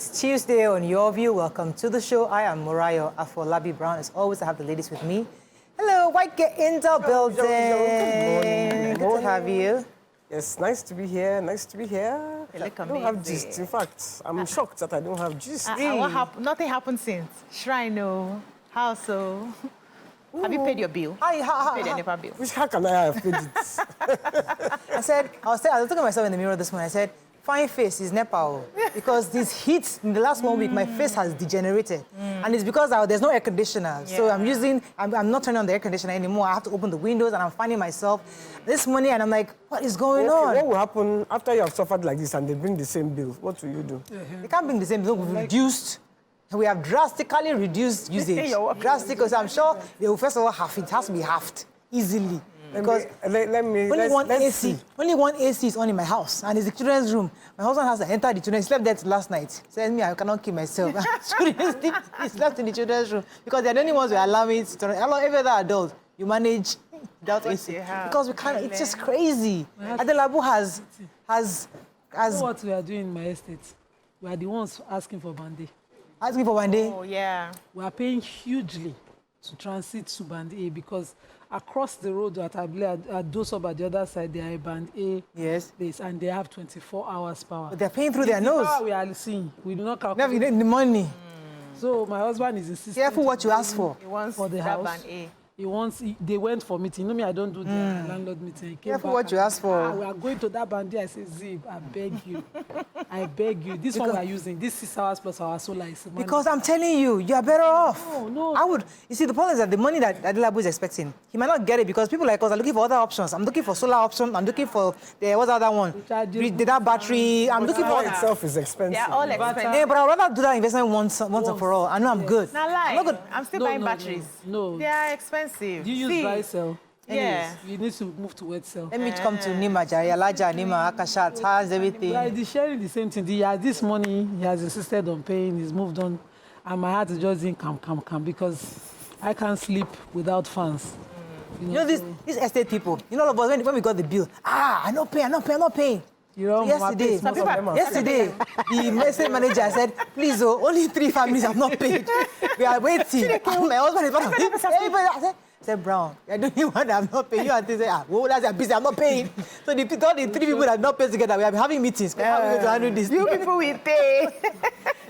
It's Tuesday on Yourview. Welcome to the show. I am Morayo Afolabi Brown. As always, I have the ladies with me. Hello, White Get in the building. Good Good to have you. Yes, nice to be here. Nice to be here. You look I don't have gist. In fact, I'm shocked that I don't have gist. Nothing happened since. Shrine, no. House, so. Have you paid your bill? Paid your NEPA bill? How can I have paid it? I was looking at myself in the mirror this morning. I said, fine face is NEPA. Because this heat in the last 1 week, my face has degenerated. And it's because there's no air conditioner. Yeah. So I'm not turning on the air conditioner anymore. I have to open the windows and I'm finding myself this morning and I'm like, what is going on? What will happen after you have suffered like this and they bring the same bill? What will you do? They can't bring the same bill. We've reduced. We have drastically reduced usage. Drastically, so I'm sure they will first of all half it. It has to be halved easily. Because only one AC is on in my house, and it's the children's room. My husband has to enter the children. He slept there last night. He said, I cannot keep myself. He slept in the children's room because they're the only ones who allow me to turn. Allow every other adult, you manage without AC. Because we can't, it's just crazy. Adelabu has what we are doing in my estate. We are the ones asking for Band-Aid. Asking for Band-Aid? Oh, yeah. We are paying hugely to transit to Band-Aid because across the road at Dosob at the other side, there are Band-Aid. Yes. And they have 24 hours power. But they're paying through their nose. We are seeing. We do not calculate. Never the money. So my husband is insisting. Careful what you ask for. He wants for the house. Band-Aid. They went for meeting. You know me, I don't do the landlord meeting. Careful what you ask for. We are going to that Band-Aid. I say, Zib, I beg you. I beg you. This one we are using, this 6 hours plus our solar is money. Because I'm telling you, you are better off. No. I would. You see, the problem is that the money that Adelabu is expecting, he might not get it because people like us are looking for other options. I'm looking for solar option. I'm looking for what's the other one? That battery. I'm looking for itself is expensive. They're all expensive. Yeah, but I'd rather do that investment once and for all. I know I'm good. Now, I'm still buying batteries. No. They are expensive. Do you use dry cell? Yeah. You need to move to wet cell. Let me come to Nima, Jarialaja, Nima, Akasha, Taz, everything. He's sharing the same thing. He has this money, he has insisted on paying, he's moved on. And my heart is just in come, because I can't sleep without fans. You know these estate people, you know, all of us, when we got the bill, I'm not paying. You know, yesterday, the estate manager said, please, only 3 families have not paid. We are waiting. My husband is one of them. I said, Brown, I don't know what I'm not paying. You and they say, that's your business, I'm not paying. So all the 3 people that have not paid together, we have been having meetings. How are we going to handle this? You people will pay.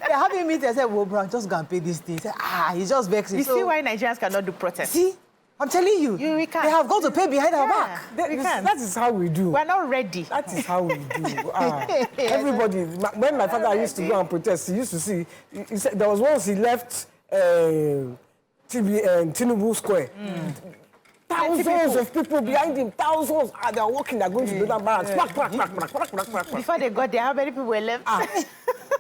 They're having meetings. I said, Brown, just go and pay this thing. He said, he's just vexing. You see why Nigerians cannot do protests? See? I'm telling you, we can't. They have got to pay behind our back. That is how we do. We're not ready. That is how we do. Everybody, when my father used to go and protest, he used to see, he said, there was once he left Tinubu Square. Thousands of people behind him, thousands. They are walking, they're going to do that balance. Before they got there, how many people were left?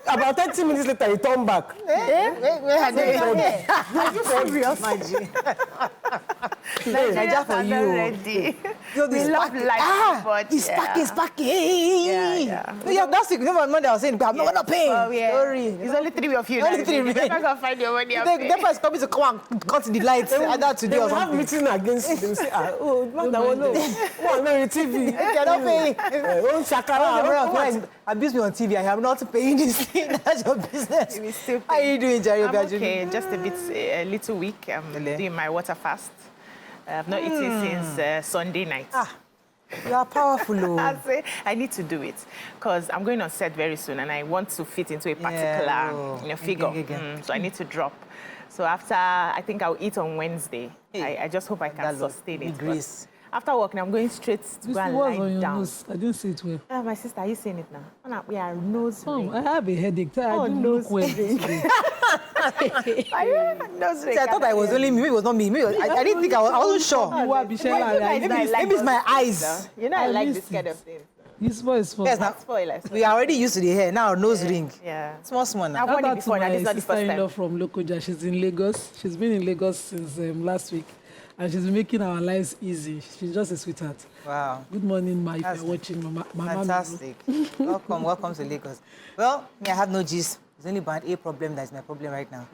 About 30 minutes later, he turned back. Where are they? Are you serious? Nigeria for you. Ready. We love life, but it's packing. Yeah, that's it. Remember Monday I was saying, I'm not going to pay. Sorry. It's only 3 of you. Only 3 You're not going to find your money. The person is coming to come and cut the lights either today or something. They will have meeting against you. They will say, man, no, TV. I cannot pay. Abuse me on TV. I am not paying this thing. That's your business. How are you doing, Jerry? I'm okay. Just a little weak. I'm doing my water fast. I've not eaten since Sunday night. You are powerful. I need to do it because I'm going on set very soon and I want to fit into a particular figure. So I need to drop. So after, I think I'll eat on Wednesday. I just hope I can sustain it. After work, now I'm going straight to go and lie down. Nose. I didn't see it well. My sister, are you seeing it now? We are nose ring. I have a headache. I don't look well. Nose ring. I thought I was only me. Maybe it was not me. Maybe I didn't think I wasn't sure. Maybe it's my eyes. You know, I like this kind of thing. You spoil. Yes, now, we are already used to the hair. Now, nose ring. Yeah. Small now. I've worn it before, and it's not the first time. From Lokoja. She's in Lagos. She's been in Lagos since last week. And she's making our lives easy. She's just a sweetheart. Wow. Good morning, if you're watching, Mama. Fantastic. Welcome to Lagos. Well, I have no gist It's only band A problem that's my problem right now.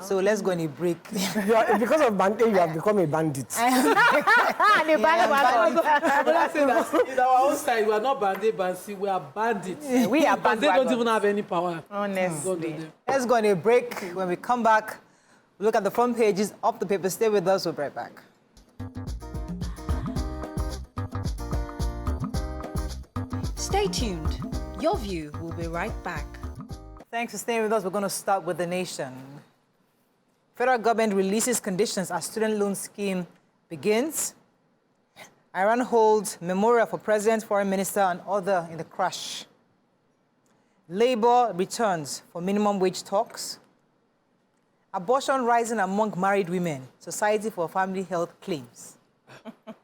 So let's go on a break. Because of band A, you have become a bandit. The I say that in our own side, we are not band A, band C, we are bandits. We are Because they don't even have any power. Honestly. Let's go on a break. When we come back, we'll look at the front pages of the paper. Stay with us. We'll be right back. Stay tuned. Your View will be right back. Thanks for staying with us. We're going to start with the nation. Federal government releases conditions as student loan scheme begins. Iran holds memorial for president, foreign minister, and other in the crash. Labor returns for minimum wage talks. Abortion rising among married women. Society for Family Health claims.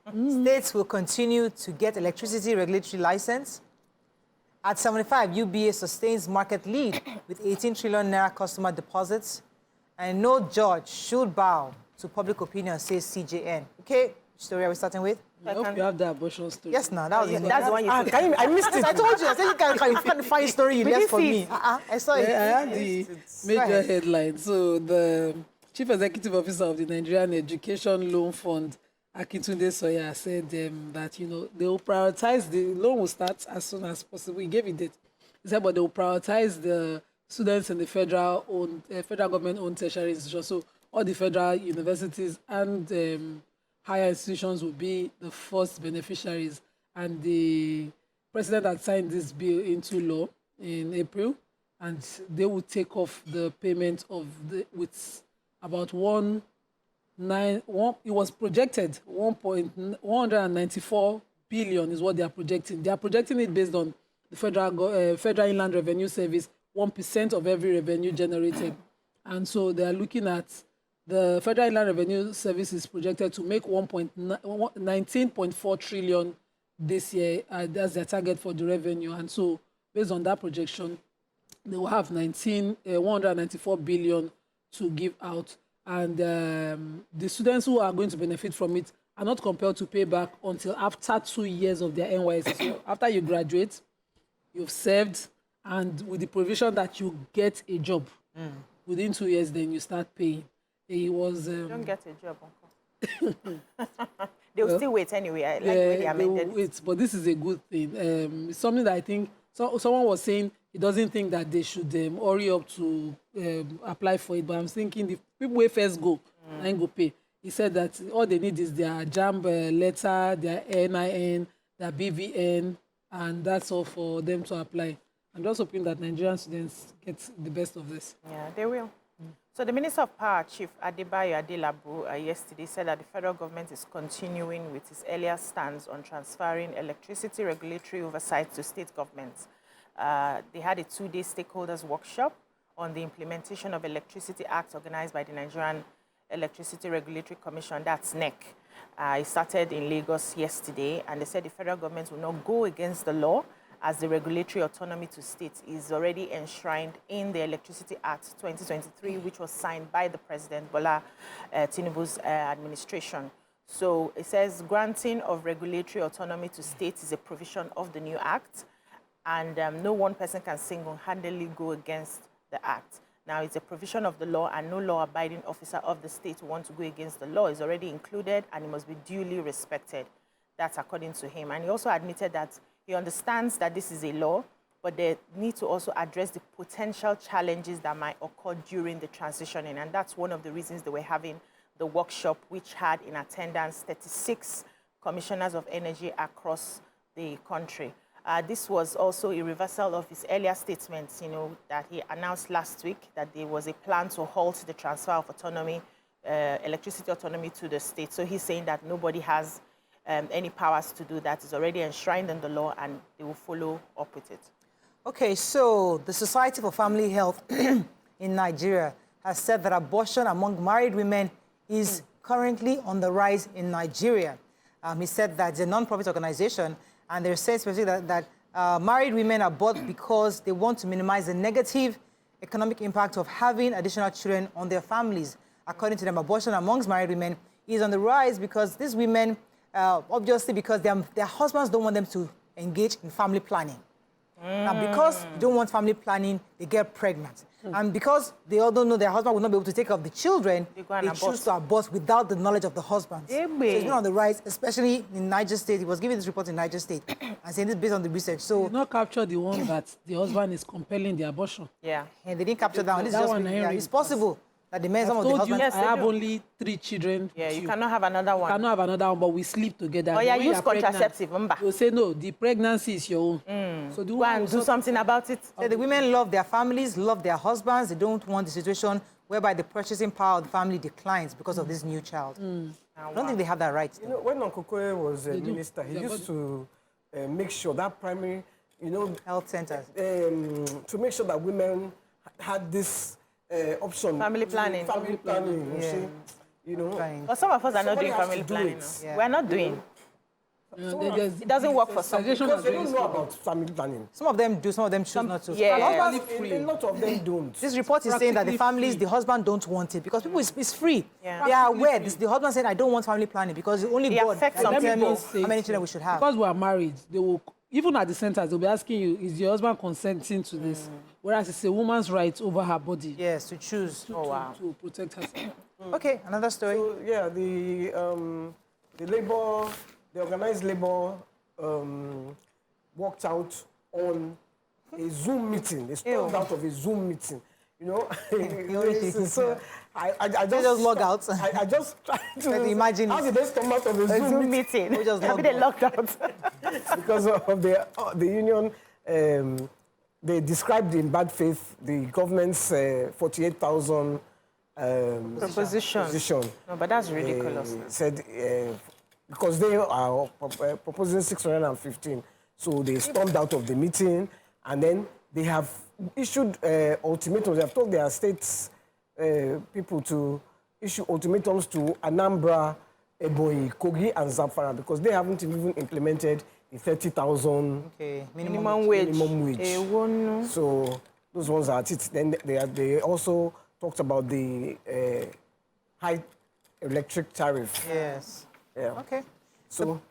States will continue to get electricity regulatory license. At 75, UBA sustains market lead with 18 trillion naira customer deposits. And no judge should bow to public opinion, says CJN. Okay, which story are we starting with? I hope you have the abortion story. Yes, no, that was it. That's the one you took. I missed it. I told you. I said you can't find story you left for me. I saw it. Yeah, I have the major headline. So the Chief Executive Officer of the Nigerian Education Loan Fund, Akintunde Soya, said that, they will prioritize, the loan will start as soon as possible. He gave it date. He said, but they will prioritize the students in the federal government-owned tertiary institutions. So all the federal universities and higher institutions will be the first beneficiaries. And the president had signed this bill into law in April, and they will take off the payment of with about it was projected 194 billion is what they are projecting. They are projecting it based on the Federal Inland Revenue Service, 1% of every revenue generated. And so they are looking at the Federal Inland Revenue Service is projected to make 19.4 trillion this year. That's their target for the revenue. And so based on that projection, they will have 194 billion to give out. And the students who are going to benefit from it are not compelled to pay back until after 2 years of their NYSC. So after you graduate, you've served, and with the provision that you get a job. Within 2 years, then you start paying. It was... Don't get a job, Uncle. They'll still wait anyway. I like the way they amended it. Wait, but this is a good thing. It's something that I think... someone was saying he doesn't think that they should hurry up to apply for it, but I'm thinking the people who first go, and go pay. He said that all they need is their JAMB letter, their NIN, their BVN, and that's all for them to apply. I'm just hoping that Nigerian students get the best of this. Yeah, they will. So the Minister of Power, Chief Adebayo Adelabu, yesterday said that the federal government is continuing with its earlier stance on transferring electricity regulatory oversight to state governments. They had a 2-day stakeholders workshop on the implementation of Electricity Act organized by the Nigerian Electricity Regulatory Commission, that's NEC. It started in Lagos yesterday, and they said the federal government will not go against the law as the regulatory autonomy to states is already enshrined in the Electricity Act 2023, which was signed by the President Bola Tinubu's administration. So it says granting of regulatory autonomy to states is a provision of the new act, and no one person can single-handedly go against the act. Now, it's a provision of the law, and no law-abiding officer of the state who wants to go against the law is already included, and it must be duly respected. That's according to him. And he also admitted that he understands that this is a law, but they need to also address the potential challenges that might occur during the transitioning. And that's one of the reasons they were having the workshop, which had in attendance 36 commissioners of energy across the country. This was also a reversal of his earlier statements, that he announced last week that there was a plan to halt the transfer of autonomy, electricity autonomy to the state. So he's saying that nobody has any powers to do that. It's already enshrined in the law, and they will follow up with it. Okay, so the Society for Family Health in Nigeria has said that abortion among married women is currently on the rise in Nigeria. He said that it's a non-profit organization, and they're saying specifically that married women abort because they want to minimize the negative economic impact of having additional children on their families. According to them, abortion amongst married women is on the rise because these women, obviously because their husbands don't want them to engage in family planning. Now, because they don't want family planning, they get pregnant. And because they all don't know their husband will not be able to take care of the children, they choose to abort without the knowledge of the husband. So it's been on the rise, especially in Niger State. He was giving this report in Niger State and saying this based on the research. So did not capture the one that the husband is compelling the abortion. Yeah. And they didn't capture that one. This is just, it's possible that the men, some of the told you, husbands... I have only 3 children. Yeah, you cannot have another one. You cannot have another one, but we sleep together. Oh, yeah, use contraceptive. You'll say, no, the pregnancy is your own. So Go and do something about it. So the women love their families, love their husbands. They don't want the situation whereby the purchasing power of the family declines because of this new child. I don't think they have that right. You know, when Uncle Koye was a minister, he used to make sure that primary, health centers, to make sure that women had this option. Family planning. Family planning. But some of us are not doing family planning. Yeah. We're not doing. It doesn't work for some people. Because they don't know about family planning. Some of them do, some of them choose not to. Yeah. A lot of them don't. This report is saying that the families, the husband don't want it because people it's free. Yeah. They are aware. The husband said, I don't want family planning because it's only God that determines how many children we should have. Because we are married, they will, even at the centers, they'll be asking you, is your husband consenting to this? Whereas it's a woman's right over her body. Yes, to choose. To protect herself. Okay, another story. So, yeah, the organized labor walked out on a Zoom meeting. They stormed out of a Zoom meeting. So I just log out. I just tried to imagine. How did they storm out of a Zoom meeting? We just Maybe they logged out. Because of the union, they described in bad faith the government's 48,000 proposition. No, but that's ridiculous. Said because they are proposing 615, so they stormed out of the meeting, and then they have issued ultimatums. They have told their states people to issue ultimatums to Anambra, Ebonyi, Kogi, and Zamfara because they haven't even implemented the 30,000 minimum wage. So those ones are at it. Then they also talked about the high electric tariff. Yes. Yeah. Okay. So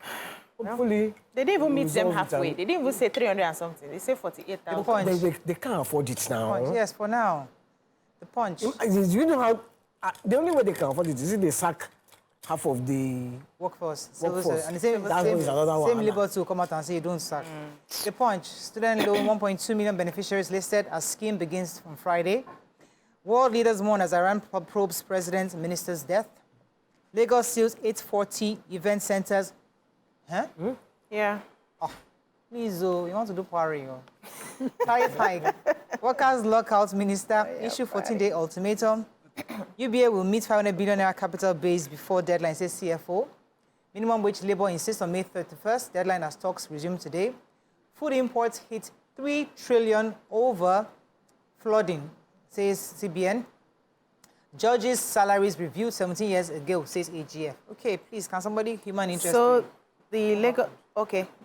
hopefully they didn't even meet them halfway. They didn't even say 300 and something. They say 48,000. They can't afford it now. Yes, for now. The punch. You know how the only way they can afford it is if they sack half of the workforce. And the same labor to come out and say you don't sack. The punch. Student loan, 1.2 million beneficiaries listed as scheme begins on Friday. World leaders mourn as Iran probes president minister's death. Lagos seals 840 event centers. Huh? Yeah. Oh, please, you want to do party. Tariff hike. Workers lockout minister issue 14-day ultimatum. UBA will meet 500 billion naira capital base before deadline, says CFO. Minimum wage labor insists on May 31st. Deadline as talks resume today. Food imports hit 3 trillion over flooding, says CBN. Judges' salaries reviewed 17 years ago, says AGF. Okay, please, can somebody, human interest? So the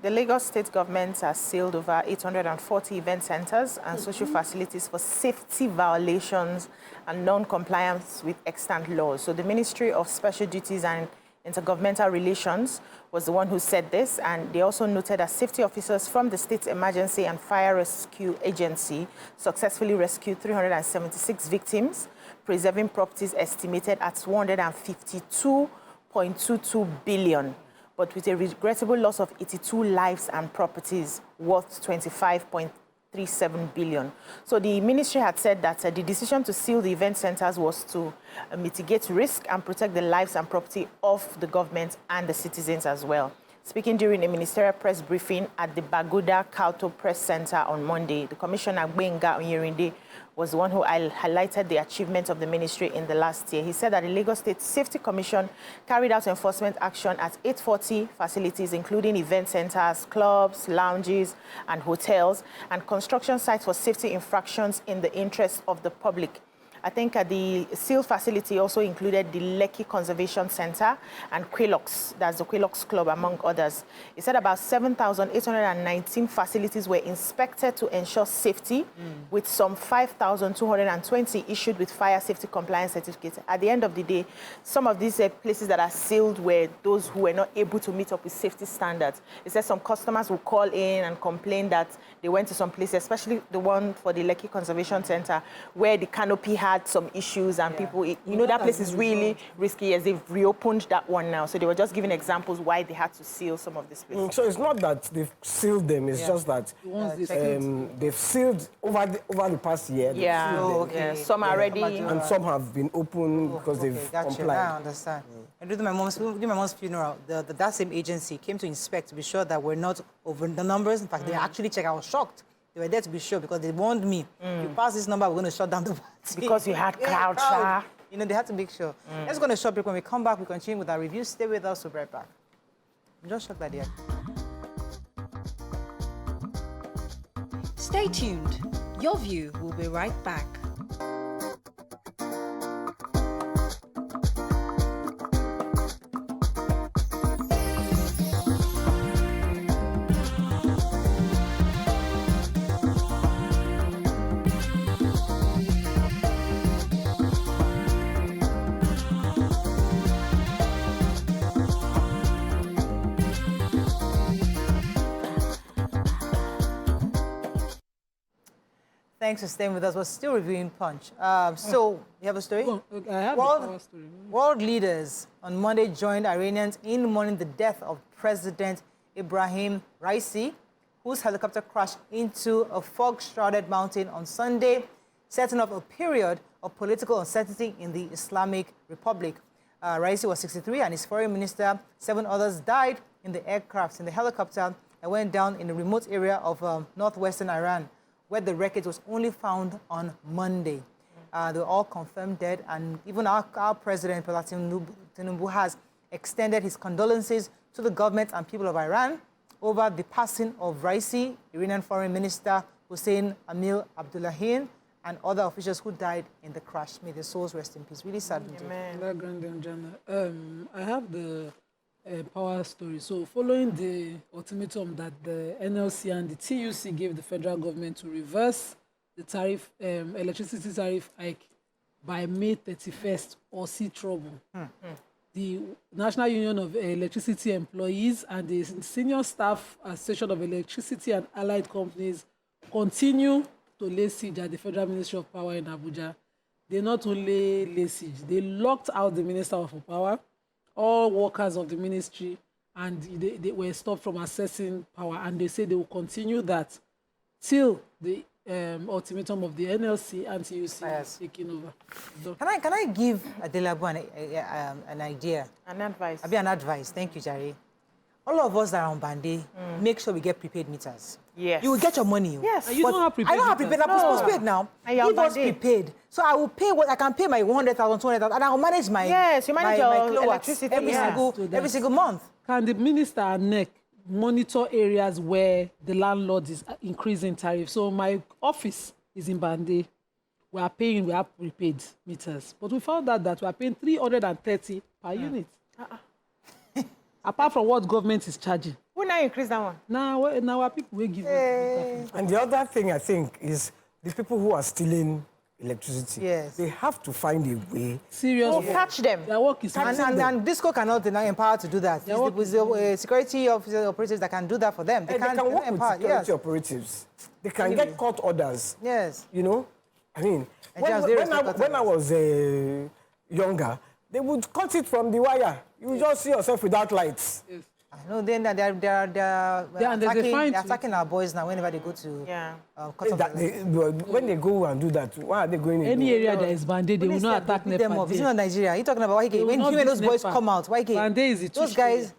Lagos state government has sealed over 840 event centers and social facilities for safety violations and non-compliance with extant laws. So the Ministry of Special Duties and Intergovernmental Relations was the one who said this, and they also noted that safety officers from the State Emergency and Fire Rescue Agency successfully rescued 376 victims, preserving properties estimated at 152.22 billion, but with a regrettable loss of 82 lives and properties worth 25.37 billion. So the ministry had said that the decision to seal the event centers was to mitigate risk and protect the lives and property of the government and the citizens as well. Speaking during a ministerial press briefing at the Baguda Kauto Press Center on Monday, the Commissioner Gbenga Onyerinde was the one who highlighted the achievement of the ministry in the last year. He said that the Lagos State Safety Commission carried out enforcement action at 840 facilities, including event centers, clubs, lounges, and hotels, and construction sites for safety infractions in the interest of the public. I think the seal facility also included the Lekki Conservation Center and Quilox, that's the Quilox Club, among others. It said about 7,819 facilities were inspected to ensure safety, with some 5,220 issued with fire safety compliance certificates. At the end of the day, some of these places that are sealed were those who were not able to meet up with safety standards. It said some customers will call in and complain that they went to some places, especially the one for the Lekki Conservation Center, where the canopy had some issues and people, you know, that place is really risky. As they've reopened that one now. So they were just giving examples why they had to seal some of these places. So it's not that they've sealed them, it's just that they've sealed over the past year. Some are ready. And some have been open because they've complied. I understand. And during my mom's funeral, that same agency came to inspect to be sure that we're not over the numbers. In fact, they actually checked. I was shocked. They were there to be sure because they warned me. If you pass this number, we're going to shut down the party. Because you had crowd. You know, they had to make sure. Let's go on a short break. When we come back, we continue with our review. Stay with us. We'll be right back. I'm just shocked that they are. Stay tuned. Your View will be right back. Thanks for staying with us. We're still reviewing Punch. So, you have a story? Well, I have a story. World leaders on Monday joined Iranians in mourning the death of President Ibrahim Raisi, whose helicopter crashed into a fog-shrouded mountain on Sunday, setting off a period of political uncertainty in the Islamic Republic. Raisi was 63 and his foreign minister, 7 others died in the helicopter that went down in a remote area of northwestern Iran, where the wreckage was only found on Monday. They were all confirmed dead, and even our president, Tinubu, has extended his condolences to the government and people of Iran over the passing of Raisi, Iranian Foreign Minister Hussein Amir Abdullahian, and other officials who died in the crash. May their souls rest in peace. Really sad. I have the power story. So following the ultimatum that the NLC and the TUC gave the federal government to reverse the tariff, electricity tariff hike by May 31st or see trouble, the National Union of Electricity Employees and the Senior Staff Association of Electricity and Allied Companies continue to lay siege at the Federal Ministry of Power in Abuja. They not only lay siege, they locked out the Minister of Power, all workers of the ministry, and they were stopped from accessing power. And they say they will continue that till the ultimatum of the NLC and TUC is taking over. Can I give Adelabu an idea? An advice. An advice. Thank you, Jerry. All of us that are on Bande, make sure we get prepaid meters. Yes. You will get your money. Yes. You don't have prepaid. I don't have prepaid. I'm postpaid now. Give us prepaid. So I will pay what I can pay my 100,000, 200,000, and I will manage my you manage your kilowatts electricity every single month. Can the minister and NEC monitor areas where the landlord is increasing tariff? So my office is in Bande. We have prepaid meters, but we found out that we are paying 330 per unit. Apart from what government is charging. Who now increase that one? Now our people will give us. And the other thing I think is the people who are stealing electricity. Yes. They have to find a way. Seriously. Catch them. Their work is and Disco cannot empower to do that. It's the security operatives that can do that for them. They can work with security operatives. They can get court orders. Yes. You know? I mean, when I was younger, they would cut it from the wire. You just see yourself without lights. Yes. I know. Then they're attacking our boys now whenever they go to when they go and do that, why are they going in? Any area that is banded, they will not attack NEPA. This is not Nigeria. You're talking about when those boys come out. Why those guys,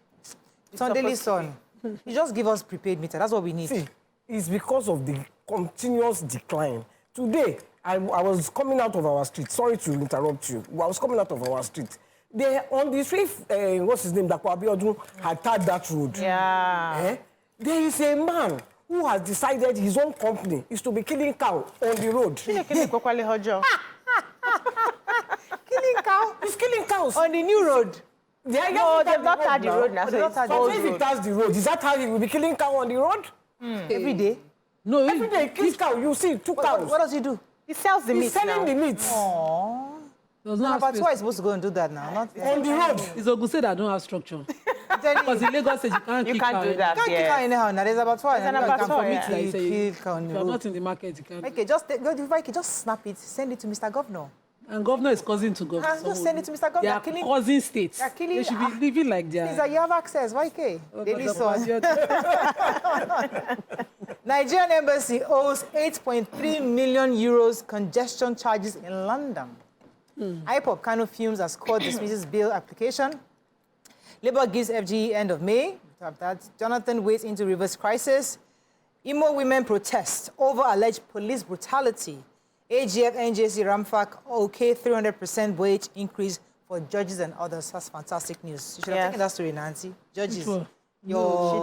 Sunday son, you just give us prepaid meter. That's what we need. See, it's because of the continuous decline. Today, I was coming out of our street. Sorry to interrupt you. I was coming out of our street. On the street, what's his name? Dakwabiodun had tied that road. Yeah. There is a man who has decided his own company is to be killing cow on the road. Killing cow? He's killing cows. On the new road? No, they've not tied the road now. So if he ties the road, is that how he will be killing cow on the road? Every day? No, every day he kills cow. You see, 2 cows. What does he do? He sells the meat. He's selling the meat. Aww. But why is supposed to go and do that now? Not on the road. It's a good say that I don't have structure. Because in Lagos, you can't kick her. do that. You can't kick her anyhow. Now there's about There's an abattoir, yeah. If you're not in the market, you can't. Okay, just snap it, send it to Mr. Governor. And governor is cousin to governor. Just send it to Mr. Governor. They are cousin states. They should be living like that. Please, you have access. YK. Nigerian embassy owes 8.3 million euros congestion charges in London. IPOB Kano Fumes has court dismisses bill application. Labour gives FGE end of May. Jonathan wades into reverse crisis. Imo women protest over alleged police brutality. AGF, NJC, Ramfak, okay, 300% wage increase for judges and others. That's fantastic news. You should have taken that story, Nancy. Judges. She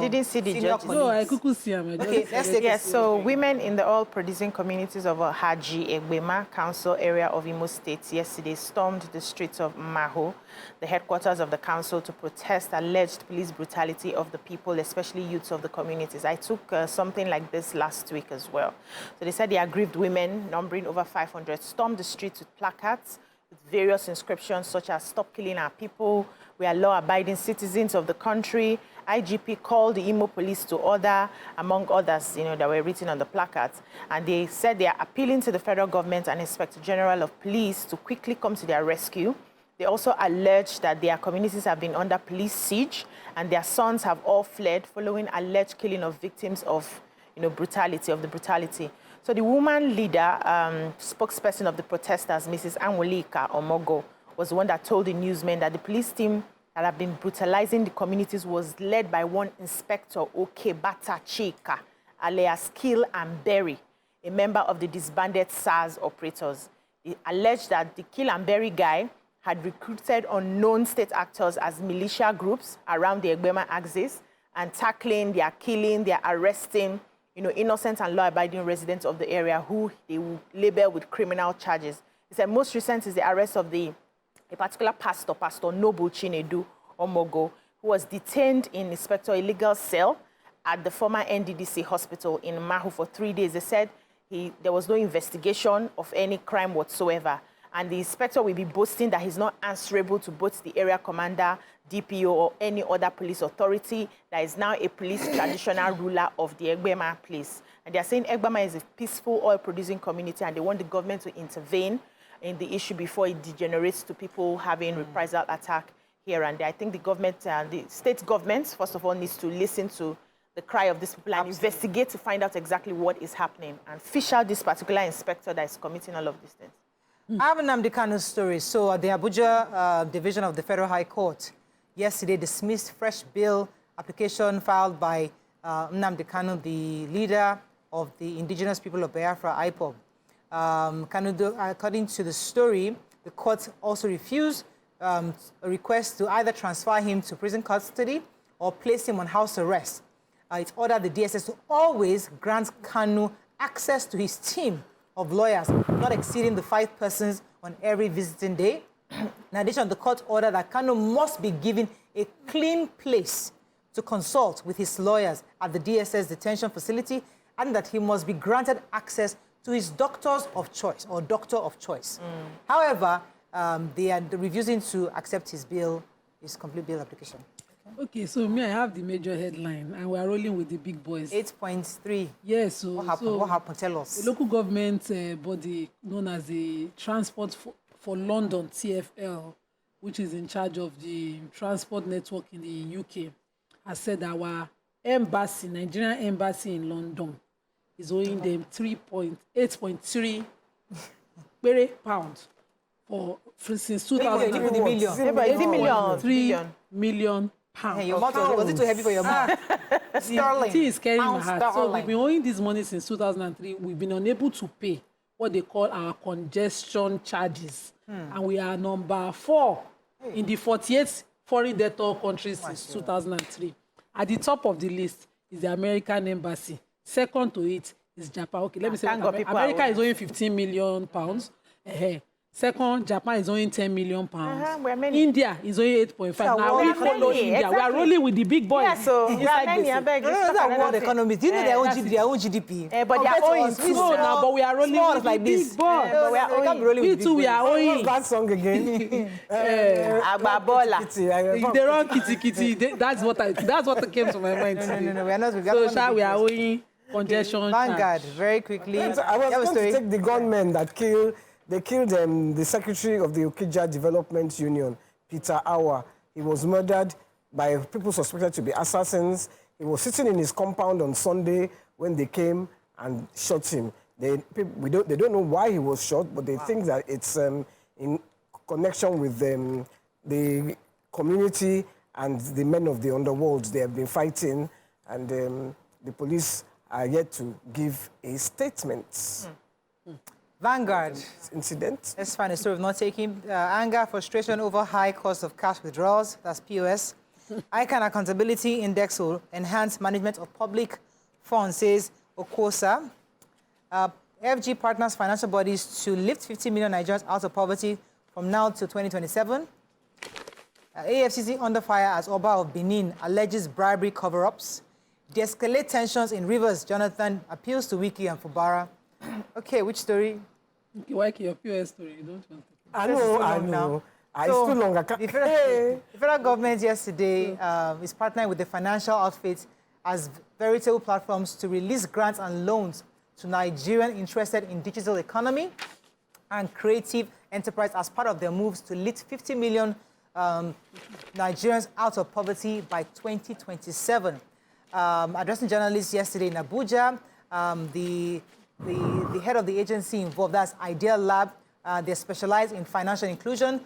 didn't see the judges. No, I could see him. Okay, let's take it. So women in the oil-producing communities of Haji Egbema Council area of Imo State yesterday stormed the streets of Maho, the headquarters of the council, to protest alleged police brutality of the people, especially youths of the communities. I took something like this last week as well. So they said the aggrieved women, numbering over 500, stormed the streets with placards with various inscriptions such as "Stop killing our people," "We are law-abiding citizens of the country," IGP called the Imo police to order, among others, that were written on the placards. And they said they are appealing to the federal government and Inspector General of Police to quickly come to their rescue. They also alleged that their communities have been under police siege and their sons have all fled following alleged killing of victims of, brutality. So the woman leader, spokesperson of the protesters, Mrs. Anwolika Omogo, was the one that told the newsmen that the police team that have been brutalizing the communities was led by one Inspector Okebata Chika, alias Kill and Bury, a member of the disbanded SARS operators. He alleged that the Kill and Bury guy had recruited unknown state actors as militia groups around the Egbema axis and tackling, they are killing, they are arresting, innocent and law-abiding residents of the area who they will label with criminal charges. He said most recent is the arrest of a particular Pastor Noble Chinedu Omogo, who was detained in Inspector Illegal cell at the former NDDC hospital in Mahu for 3 days. They said there was no investigation of any crime whatsoever. And the inspector will be boasting that he's not answerable to both the area commander, DPO, or any other police authority. That is now a police traditional ruler of the Egbema place. And they are saying Egbema is a peaceful oil-producing community and they want the government to intervene in the issue before it degenerates to people having reprisal attack here and there. I think the government, the state governments, first of all, needs to listen to the cry of these people and investigate to find out exactly what is happening and fish out this particular inspector that is committing all of these things. I have a Nnamdi Kanu story. So the Abuja division of the Federal High Court yesterday dismissed fresh bill application filed by Nnamdi Kanu, the leader of the indigenous people of Biafra, IPOB. According to the story, the court also refused a request to either transfer him to prison custody or place him on house arrest. It ordered the DSS to always grant Kanu access to his team of lawyers, not exceeding the 5 persons on every visiting day. In addition, the court ordered that Kanu must be given a clean place to consult with his lawyers at the DSS detention facility and that he must be granted access to his doctors of choice or doctor of choice. However, they are refusing to accept his bill, his complete bill application. Okay, so I have the major headline, and we are rolling with the big boys. 8.3. Yes, so what happened? What happened? Tell us. The local government body known as the Transport for London (TfL), which is in charge of the transport network in the UK, has said that our embassy, Nigerian embassy in London, is owing them 8.3 pounds since 2000. 3 million pounds. Hey, your mouth was it too heavy for your mouth? Sterling. The is carrying my heart. So sterling. we've been owing this money since 2003. We've been unable to pay what they call our congestion charges. And we are number 4 in the 48 foreign debtor countries since 2003. At the top of the list is the American embassy. Second to it is Japan. Okay, let me say America is owing 15 million pounds. Second, Japan is owing 10 million pounds. We're many. India is owing 8.5. So now we follow India. Exactly. We are rolling with the big boys. Yeah, so we are many. I beg you. Those are world economies. Do you know their own GDP? But they are owing too. No, now, but we are rolling Small with like the this. big boys. But we are owing. We too, we are owing. What's that song again? Agbabola. They run kitty kitty. That's what came to my mind today. No, we are not. So, we are owing congestion. Vanguard, very quickly. I was going to take the gunmen that killed. They killed the secretary of the Okija Development Union, Peter Awa. He was murdered by people suspected to be assassins. He was sitting in his compound on Sunday when they came and shot him. They don't know why he was shot, but they think that it's in connection with the community and the men of the underworld. They have been fighting, and the police are yet to give a statement. Vanguard. Incident. Let's find a story of not taking anger, frustration over high cost of cash withdrawals. That's POS. ICANN Accountability Index will enhance management of public funds, says Okosa. FG partners financial bodies to lift 50 million Nigerians out of poverty from now to 2027. AFCC under fire as Oba of Benin alleges bribery cover-ups. De-escalate tensions in Rivers. Jonathan appeals to Wiki and Fubara. Okay, which story? Why your POS story? You don't want to. I know. It's too long. The federal government yesterday is partnering with the financial outfits as veritable platforms to release grants and loans to Nigerians interested in digital economy and creative enterprise as part of their moves to lift 50 million Nigerians out of poverty by 2027. Addressing journalists yesterday in Abuja, the head of the agency involved, that's Idea Lab, they're specialized in financial inclusion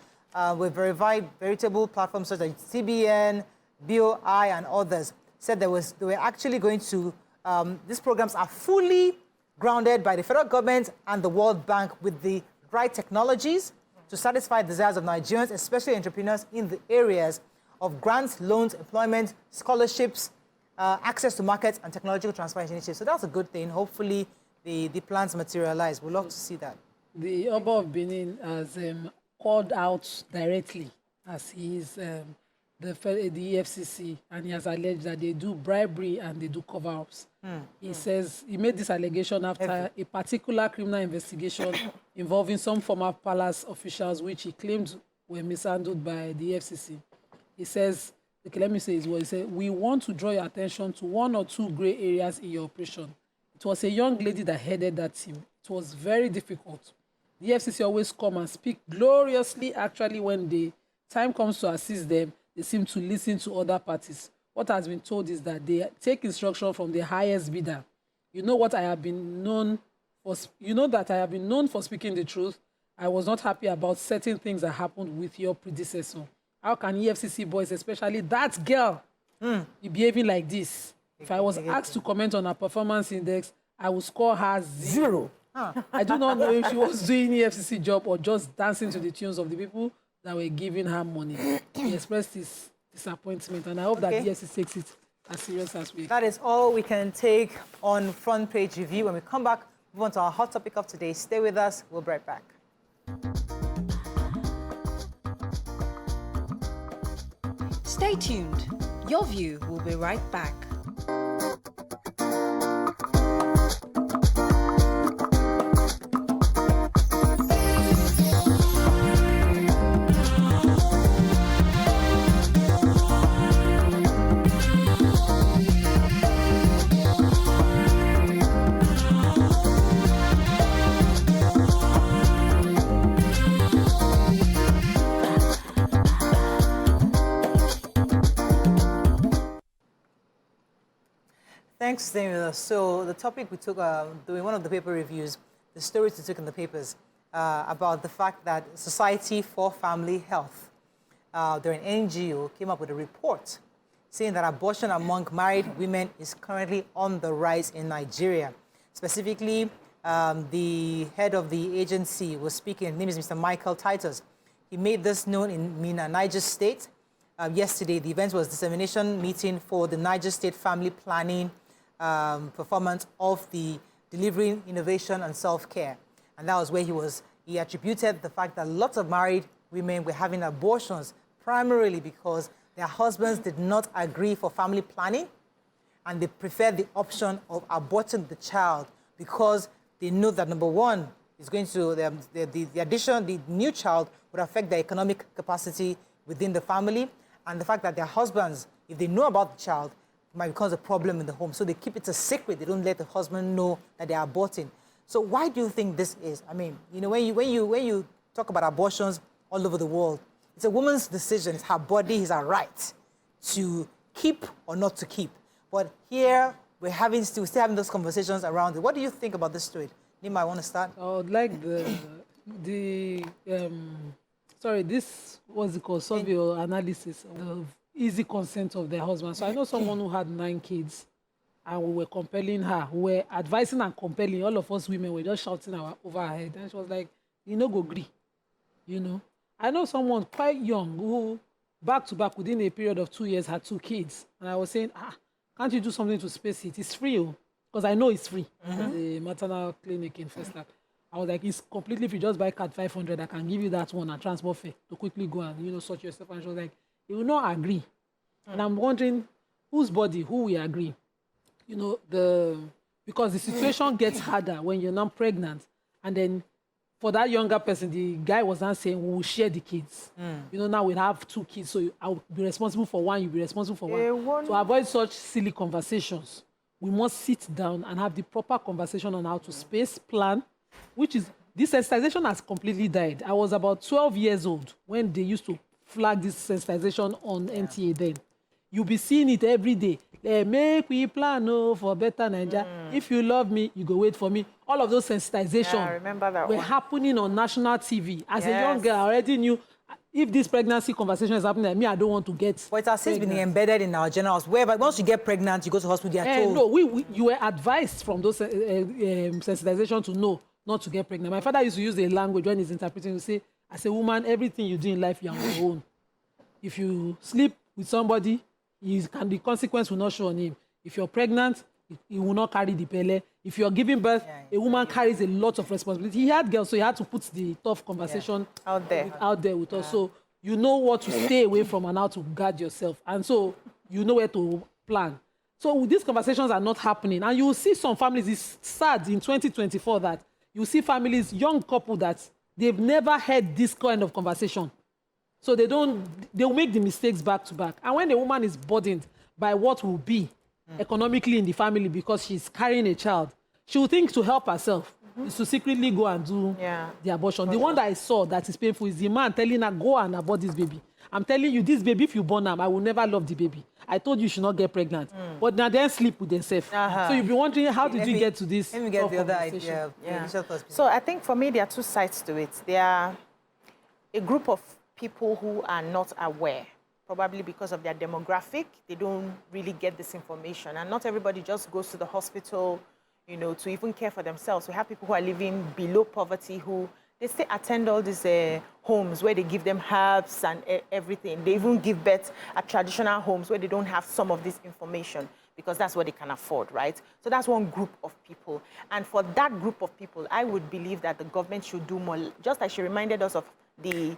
with verified veritable platforms such as CBN, BOI, and others. Said they were actually going to, these programs are fully grounded by the federal government and the World Bank with the right technologies to satisfy the desires of Nigerians, especially entrepreneurs in the areas of grants, loans, employment, scholarships, access to markets, and technological transfer initiatives. So that's a good thing. Hopefully, the plans materialize. We'd love to see that. The Oba of Benin has called out directly as he is the EFCC, and he has alleged that they do bribery and they do cover-ups. He says he made this allegation after a particular criminal investigation involving some former palace officials, which he claimed were mishandled by the EFCC. He says, okay, let me say his word. He said, "We want to draw your attention to one or two gray areas in your operation. It was a young lady that headed that team. It was very difficult. The FCC always come and speak gloriously. Actually, when the time comes to assist them, they seem to listen to other parties. What has been told is that they take instruction from the highest bidder. You know what I have been known for. You know that I have been known for speaking the truth. I was not happy about certain things that happened with your predecessor. How can EFCC boys, especially that girl, be behaving like this? If I was asked to comment on her performance index, I would score her 0. I do not know if she was doing EFCC job or just dancing to the tunes of the people that were giving her money." He expressed his disappointment, and I hope that the EFCC takes it as serious as we. That is all we can take on Front Page Review. When we come back, move on to our hot topic of today. Stay with us. We'll be right back. Stay tuned. Your View will be right back. Thanks for staying with us. So the topic we took, doing one of the paper reviews, the stories we took in the papers about the fact that Society for Family Health, they're an NGO, came up with a report saying that abortion among married women is currently on the rise in Nigeria. Specifically, the head of the agency was speaking. His name is Mr. Michael Titus. He made this known in Mina, Niger State. Yesterday, the event was a dissemination meeting for the Niger State Family Planning performance of the Delivering Innovation and Self-Care. And that was where he was he attributed the fact that lots of married women were having abortions primarily because their husbands did not agree for family planning, and they preferred the option of aborting the child because they know that, number one, is going to, the new child would affect their economic capacity within the family, and the fact that their husbands, if they know about the child, it might become a problem in the home. So they keep it a secret. They don't let the husband know that they are aborting. So why do you think this is? I mean, you know, when you talk about abortions all over the world, it's a woman's decision. It's her body, it's her right to keep or not to keep. But here, we're still having those conversations around it. What do you think about this story? Nima, I want to start. I would like this was it called, survey or analysis of easy consent of their husband. So I know someone who had 9 kids, and we were compelling her. We were advising and compelling. All of us women were just shouting over her head. And she was like, you know, go agree. You know? I know someone quite young who, back to back, within a period of 2 years, had 2 kids. And I was saying, can't you do something to space it? It's free, because I know it's free. The maternal clinic in First Lab. I was like, it's completely free. Just buy card 500. I can give you that one and transport fare to quickly go and, you know, sort yourself. And she was like, you will not agree. And I'm wondering, whose body, who will agree? You know, because the situation gets harder when you're not pregnant. And then for that younger person, the guy was not saying, we will share the kids. You know, now we have 2 kids, so I'll be responsible for 1, you'll be responsible for 1. To avoid such silly conversations, we must sit down and have the proper conversation on how to space plan, which is, this sensitization has completely died. I was about 12 years old when they used to flag this sensitization on NTA then. You'll be seeing it every day. Make we plan for better Nigeria. If you love me, you go wait for me. All of those sensitizations were happening on national TV. As a young girl, I already knew if this pregnancy conversation is happening, I don't want to get But it has since been embedded in our generals. Wherever, once you get pregnant, you go to hospital, you are told. No, you were advised from those sensitization to know not to get pregnant. My father used to use the language when he's interpreting to say, as a woman, everything you do in life, you're on your own. If you sleep with somebody, the consequence will not show on him. If you're pregnant, he will not carry the pele. If you're giving birth, a woman carries a lot of responsibility. He had girls, so he had to put the tough conversation out there with us. So you know what to stay away from and how to guard yourself. And so you know where to plan. So these conversations are not happening. And you will see some families, it's sad in 2024 that you see families, young couple that they've never had this kind of conversation. So they'll make the mistakes back to back. And when a woman is burdened by what will be economically in the family because she's carrying a child, she will think to help herself is to secretly go and do the abortion. The one that I saw that is painful is the man telling her, go and abort this baby. I'm telling you, this baby, if you born him, I will never love the baby. I told you should not get pregnant. But now they sleep with themselves. So you'll be wondering, how did you get to this? Let me get the other idea. So I think for me, there are 2 sides to it. There are a group of people who are not aware, probably because of their demographic. They don't really get this information. And not everybody just goes to the hospital, you know, to even care for themselves. We have people who are living below poverty who, they still attend all these homes where they give them herbs and everything. They even give birth at traditional homes where they don't have some of this information because that's what they can afford, right? So that's one group of people. And for that group of people, I would believe that the government should do more, just like she reminded us of the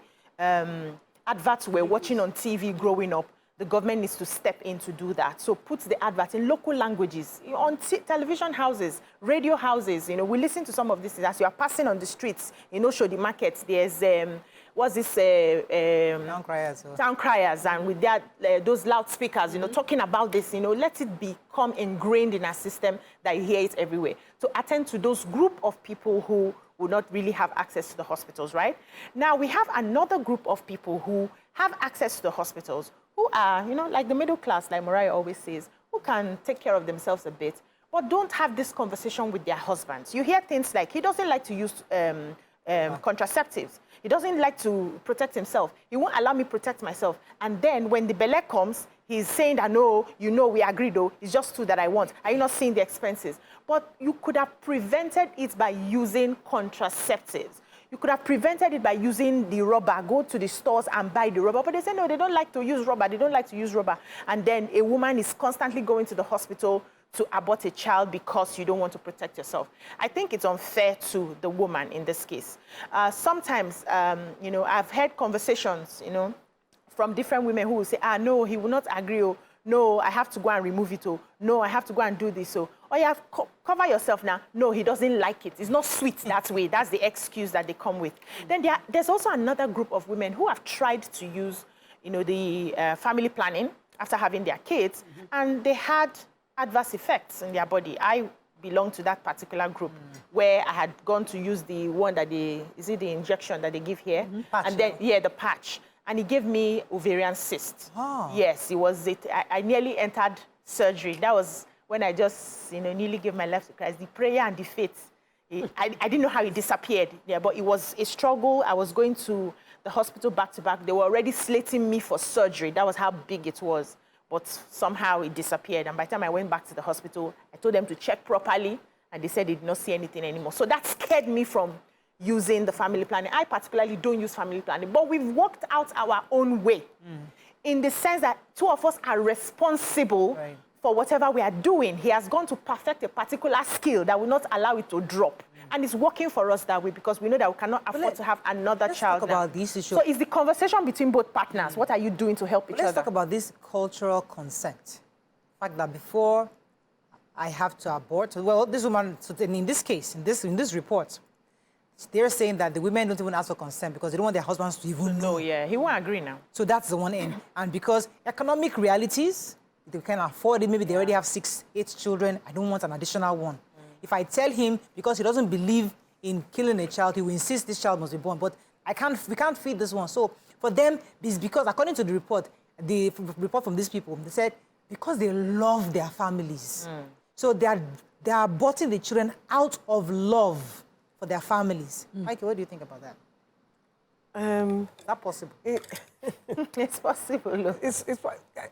adverts we're watching on TV growing up. The government needs to step in to do that. So put the adverts in local languages, on television houses, radio houses. You know, we listen to some of this as you are passing on the streets, you know, show the markets. There's, what's this? Town criers. And with that, those loudspeakers, you know, talking about this, you know, let it become ingrained in our system that you hear it everywhere. To attend to those group of people who will not really have access to the hospitals, right? Now, we have another group of people who have access to the hospitals, who are, you know, like the middle class, like Mariah always says, who can take care of themselves a bit, but don't have this conversation with their husbands. You hear things like, he doesn't like to use contraceptives. He doesn't like to protect himself. He won't allow me protect myself. And then when the belle comes, he's saying that, no, you know, we agreed though, it's just 2 that I want. Are you not seeing the expenses? But you could have prevented it by using contraceptives. You could have prevented it by using the rubber. Go to the stores and buy the rubber. But they say, no, they don't like to use rubber. They don't like to use rubber. And then a woman is constantly going to the hospital to abort a child because you don't want to protect yourself. I think it's unfair to the woman in this case. Sometimes, you know, I've had conversations, you know, from different women who will say, no, he will not agree. Oh, no, I have to go and remove it. Oh, no, I have to go and do this. Oh, you have cover yourself now. No, he doesn't like it. It's not sweet that way. That's the excuse that they come with. Then there's also another group of women who have tried to use, you know, the family planning after having their kids, and they had adverse effects in their body. I belong to that particular group where I had gone to use the one that is it the injection that they give here? Patch, and then, yeah, the patch. And he gave me ovarian cyst. Oh. Yes, it was it. I nearly entered surgery. That was when I just, you know, nearly gave my life to Christ. The prayer and the faith. I didn't know how it disappeared. Yeah, but it was a struggle. I was going to the hospital back to back. They were already slating me for surgery. That was how big it was. But somehow it disappeared. And by the time I went back to the hospital, I told them to check properly, and they said they did not see anything anymore. So that scared me from using the family planning. I particularly don't use family planning, but we've worked out our own way in the sense that two of us are responsible for whatever we are doing. He has gone to perfect a particular skill that will not allow it to drop. And it's working for us that way because we know that we cannot afford to have another child. Let's talk about this issue. So it's the conversation between both partners. What are you doing to help each other? Let's talk about this cultural consent. The fact that before I have to abort, well, this woman, in this case, in this report, they're saying that the women don't even ask for consent because they don't want their husbands to even know. Oh, yeah, he won't agree now. So that's the one end. And because economic realities, they can afford it, maybe they already have 6, 8 children, I don't want an additional one. If I tell him, because he doesn't believe in killing a child, he will insist this child must be born, but we can't feed this one. So for them, it's because, according to the report from these people, they said, because they love their families. So they are aborting the children out of love for their families. Mikey, what do you think about that? Is that possible? It's possible. It's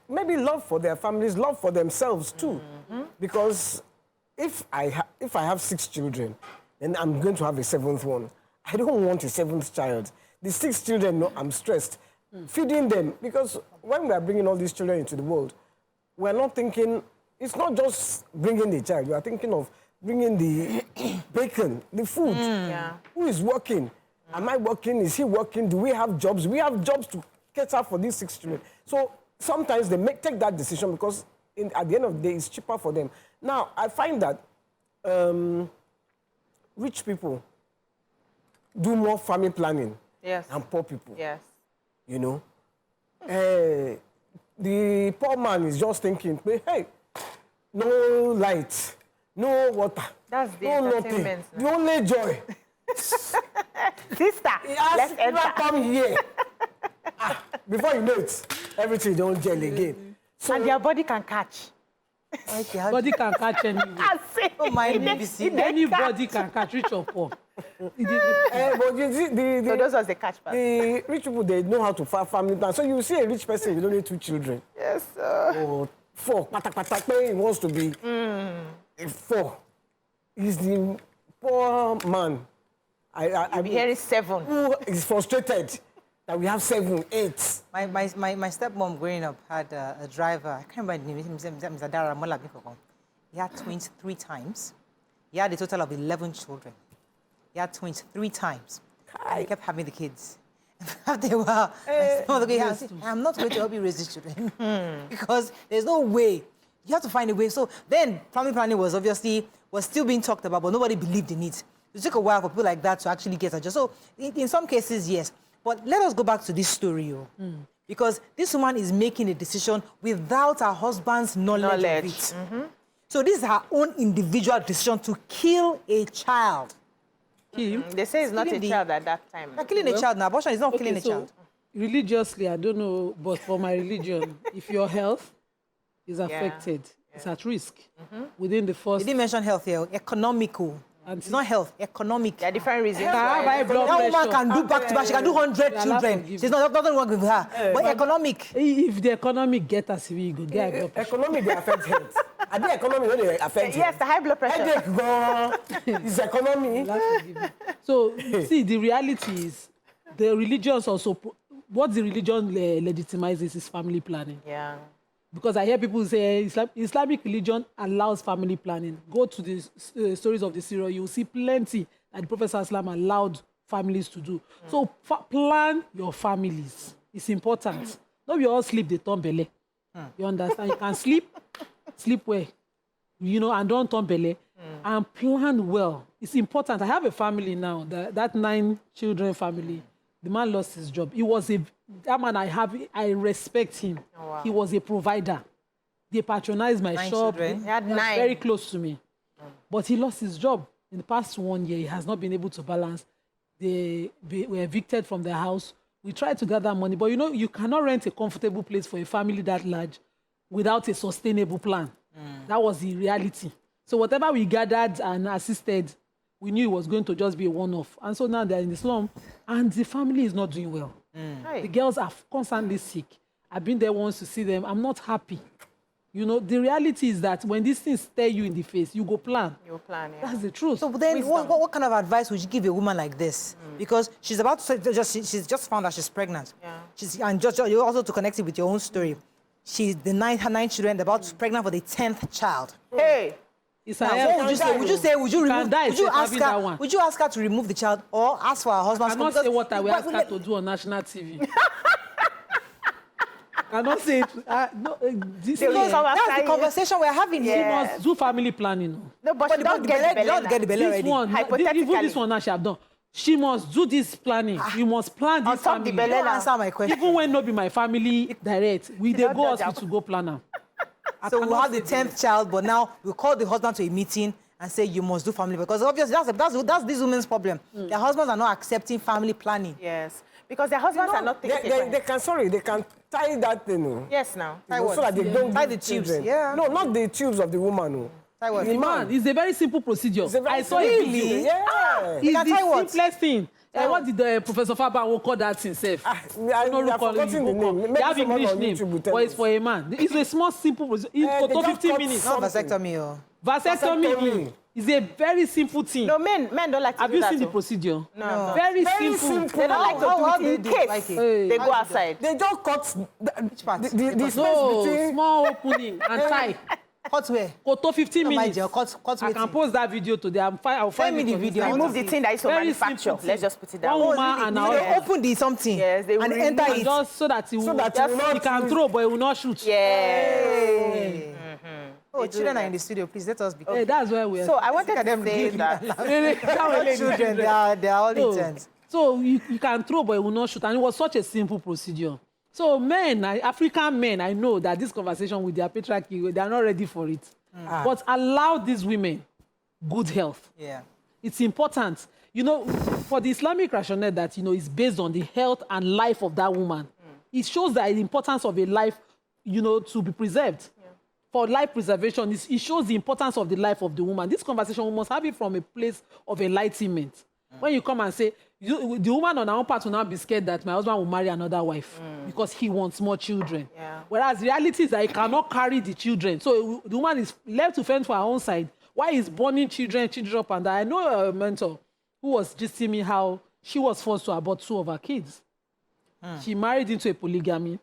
maybe love for their families, love for themselves too. Because if I have 6 children, then I'm going to have a 7th one. I don't want a 7th child. The 6 children, no, I'm stressed. Feeding them, because when we are bringing all these children into the world, we're not thinking, it's not just bringing the child, we are thinking of bringing the bacon, the food. Who is working? Am I working? Is he working? Do we have jobs? We have jobs to cater for these 6 children. So sometimes they take that decision because at the end of the day, it's cheaper for them. Now, I find that rich people do more family planning than poor people. Yes. You know? The poor man is just thinking, hey, no light, no water, that's the no nothing. The only joy. Sister, let's enter. Come here. Before you know it, everything don't gel again. So, and their body can catch. Body can catch anyone. Oh, my BBC. Anybody can catch, rich or poor. But you see, so those are the catch part. The rich people, they know how to file family plan. So you see a rich person, you don't need 2 children. Yes, sir. Or 4. He wants to be 4. He's the poor man. I be hearing 7. Who is frustrated that we have 7, 8. My stepmom growing up had a driver. I can't remember the name. Mr. Dara Mola. He had twins 3 times. He had a total of 11 children. He had twins 3 times. He kept having the kids. After a while, I'm not going to help you raise these children because there's no way. You have to find a way. So then family planning was still being talked about, but nobody believed in it. It took a while for people like that to actually get adjusted. So in some cases, yes. But let us go back to this story, because this woman is making a decision without her husband's knowledge. Of it. So this is her own individual decision to kill a child. They say it's not a child at that time. Killing a child now. Abortion is not killing a child. Religiously, I don't know, but for my religion, if your health is affected, it's at risk within the first... You didn't mention health here. Economical. And it's not health, economic. There are different reasons. That woman can do back-to-back. She can do 100 children. She's not nothing wrong with her. But economic. If the economic get us, we go get blood pressure. Economic, they affect health. And the economy, they affect yes, the high blood pressure. Headache gone. It's economy. So, see, the reality is, the religions also... What the religion legitimizes is family planning. Yeah. because I hear people say Islamic religion allows family planning. Go to the stories of the Surah, you will see plenty that the Prophet Sallallahu allowed families to do. So plan your families. It's important. Don't be all sleep, they turn belly. You understand? You can sleep well, and don't turn belly. And plan well. It's important. I have a family now, that 9 children family. The man lost his job. That man I respect him. Oh, wow. He was a provider. They patronized my 9 shop. Children. He had 9. Very close to me. But he lost his job. In the past 1 year, he has not been able to balance. They were evicted from their house. We tried to gather money, but you cannot rent a comfortable place for a family that large without a sustainable plan. That was the reality. So whatever we gathered and assisted, we knew it was going to just be a one-off. And so now they're in the slum, and the family is not doing well. The girls are constantly sick. I've been there once to see them. I'm not happy. The reality is that when these things stare you in the face, you go plan. You plan, yeah. That's the truth. So then what kind of advice would you give a woman like this? Because she's about to she's just found out she's pregnant. Yeah. And you also to connect it with your own story. She's her 9 children, about pregnant for the 10th child. Hey! Now, would you ask her to remove the child or ask for her husband? I cannot say what I will ask her to do on national TV. I cannot say it. That's the conversation we're having here. She must do family planning. No, but she don't get the belly already. Even this one now she have done. She must do this planning. You must plan this family. You don't answer my question. Even when not be my family direct, we they go hospital to go plan them. So we'll have the 10th child, but now we'll call the husband to a meeting and say you must do family, because obviously that's this woman's problem. Their husbands are not accepting family planning. Yes, because their husbands are not taking they can tie that thing. Yes, now. So that they don't tie the tubes. Yeah. No, not the tubes of the woman. The man, it's a very simple procedure. I saw it. Really? Yeah. It's the simplest thing. What did Professor Faber call that himself? I forgotten the name. They have English name, but it's for a man. It's a small, simple procedure. It's for 15 minutes. Not vasectomy. Vasectomy is a very simple thing. No, men don't like to have do that. Have you seen the procedure? No. Very simple. They don't like to do it in case they go outside. They just cut which part? The space between... small opening and tie. Cut where? Cut 15 minutes. Cut I can post that video today. I'll find me the video. Remove the thing that is so manufactured. Let's just put it down. One woman and they open the something. Yes, they and enter it. Just so that he can throw, but he will not shoot. Yeah. Oh, children are in the studio. Please let us be. Hey, that's where we are. So I wanted to say that. Children, they are all intense. So you can throw, but he will not shoot. And it was such a simple procedure. So African men, I know that this conversation with their patriarchy, they are not ready for it. But allow these women good health. Yeah. It's important. For the Islamic rationale that, is based on the health and life of that woman. It shows that the importance of a life, to be preserved. Yeah. For life preservation, it shows the importance of the life of the woman. This conversation, we must have it from a place of enlightenment. When you come and say, the woman on her own part will now be scared that my husband will marry another wife because he wants more children. Yeah. Whereas the reality is that he cannot carry the children. So the woman is left to fend for her own side. Why is burning children up and down? I know a mentor who was just telling me how she was forced to abort 2 of her kids. She married into a polygamy.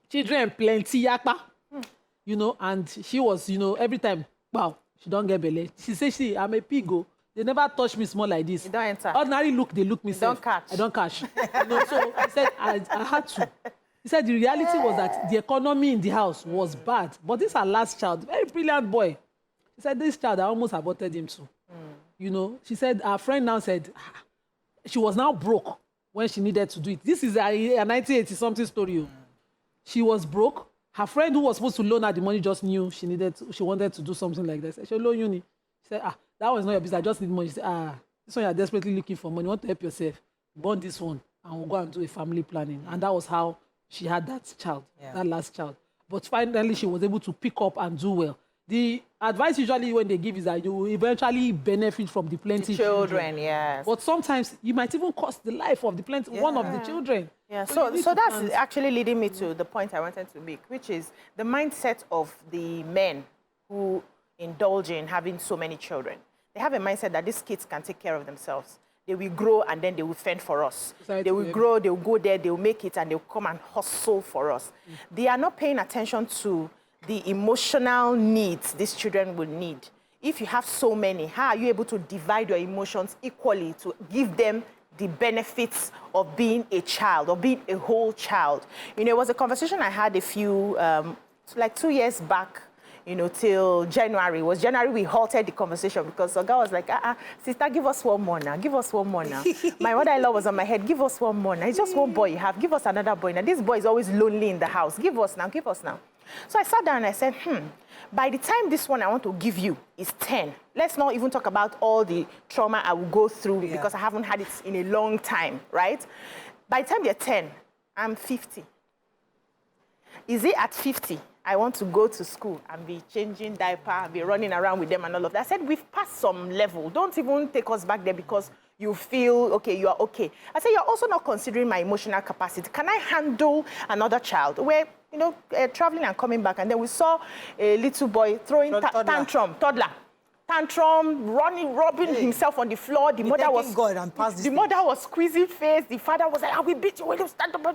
Children plenty yakpa. And she was, every time, wow, she don't get belly. She says, I'm a pigo. They never touch me small like this. You don't enter. Ordinary look, they look me. Don't catch. I don't catch. So he said, I had to. He said the reality was that the economy in the house was bad. But this is her last child, very brilliant boy. He said, this child, I almost aborted him too. She said, her friend now said, she was now broke when she needed to do it. This is a 1980-something story. She was broke. Her friend who was supposed to loan her the money just knew she wanted to do something like this. She loan uni. She said, that was not your business. I just need money. She said, this one you're desperately looking for money. You want to help yourself. Burn this one and we'll go and do a family planning. And that was how she had that child, that last child. But finally, she was able to pick up and do well. The advice usually when they give is that you will eventually benefit from the plenty children, yes. But sometimes you might even cost the life of the plenty, one of the children. Yeah, so that's actually leading me to the point I wanted to make, which is the mindset of the men who indulge in having so many children. They have a mindset that these kids can take care of themselves. they will grow and then they will fend for us. They will grow, they will go there, they will make it, and they will come and hustle for us. They are not paying attention to the emotional needs these children will need. If you have so many, how are you able to divide your emotions equally to give them the benefits of being a child, of being a whole child? You know, it was a conversation I had a few, like 2 years back, you know, till January. It was January we halted the conversation because the guy was like, sister, give us one more now. Give us one more now. My mother-in-law was on my head. Give us one more now. It's just one boy you have. Give us another boy now. This boy is always lonely in the house. Give us now. Give us now. So I sat down and I said, by the time this one I want to give you is 10, let's not even talk about all the trauma I will go through because I haven't had it in a long time, right? By the time they're 10, I'm 50. Is it at 50 I want to go to school and be changing diaper and be running around with them and all of that? I said, we've passed some level. Don't even take us back there because you feel, okay, you are okay. I said, you're also not considering my emotional capacity. Can I handle another child? Where, you know, traveling and coming back, and then we saw a little boy throwing toddler, tantrum, rubbing himself on the floor. The mother was squeezing face. The father was like, I will beat you when you stand up.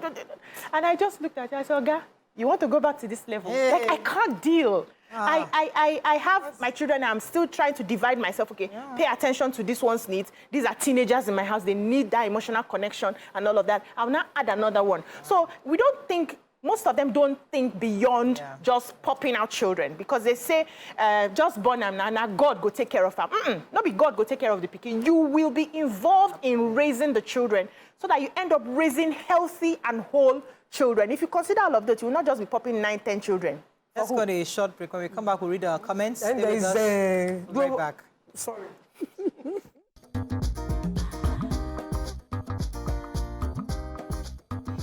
And I just looked at her. I said, Oga, you want to go back to this level? Like, I can't deal. I have my children. I'm still trying to divide myself. Okay, pay attention to this one's needs. These are teenagers in my house. They need that emotional connection and all of that. I'll now add another one. So we don't think, most of them don't think beyond just popping out children, because they say, just born them now, God go take care of them. Not be God go take care of the pikin. You will be involved in raising the children so that you end up raising healthy and whole children. If you consider all of that, you will not just be popping 9, 10 children. Let's go to a short break. When we come back, we'll read our comments. And there is we'll be right back. Sorry.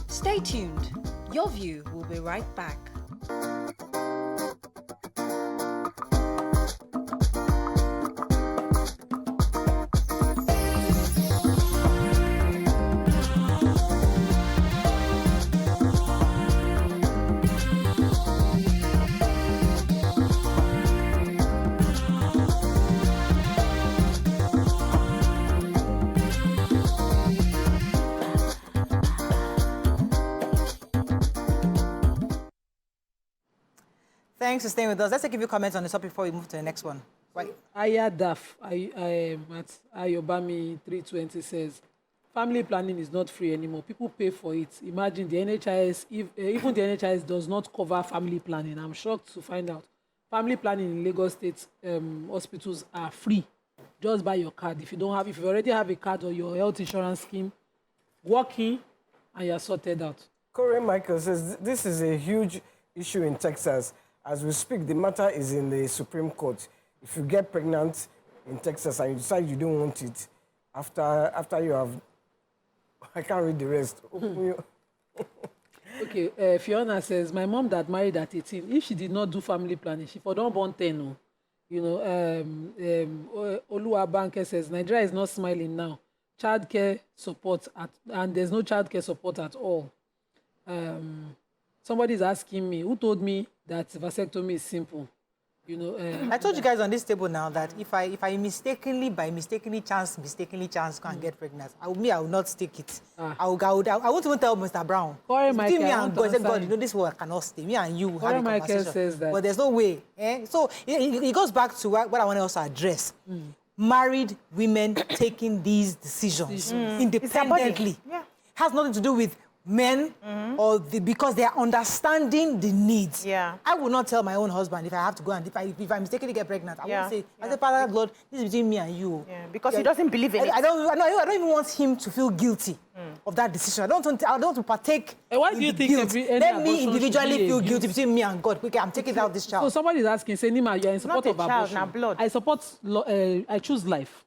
Stay tuned. Your View will be right back. Thanks for staying with us. Let's take a few comments on this topic before we move to the next one. Right. Aya Daf at Ayobami 320 says, family planning is not free anymore. People pay for it. Imagine the NHIS, even the NHIS does not cover family planning. I'm shocked to find out. Family planning in Lagos State hospitals are free. Just buy your card. If you already have a card or your health insurance scheme, walk in and you're sorted out. Corey Michael says, this is a huge issue in Texas. As we speak, the matter is in the Supreme Court. If you get pregnant in Texas and you decide you don't want it, after you have, I can't read the rest. Okay, Fiona says, my mom that married at 18, if she did not do family planning, she for don't born 10. No. You know, Oluwa Banke says, Nigeria is not smiling now. Childcare support, and there's no childcare support at all. Somebody's asking me, who told me that vasectomy is simple? You know, I told you guys on this table now that if I mistakenly chance can't get pregnant, I will not stick it. I won't even tell Mr. Brown. Between me and God, God, you know, this work cannot stay. Me and you have a conversation. Says that. But there's no way. So it goes back to what I want to also address. Married women taking these decisions independently has nothing to do with men or because they are understanding the needs. I will not tell my own husband if I have to go and if I mistakenly get pregnant. I won't say, I say, Father Lord, this is between me and you. Because he doesn't believe in it. I don't even want him to feel guilty of that decision. I don't want to partake. And why do you think let me individually feel guilty between me and God. Okay, I'm taking out this child. So somebody is asking, say, Nima, you're in support of abortion. Not blood. I support. I choose life.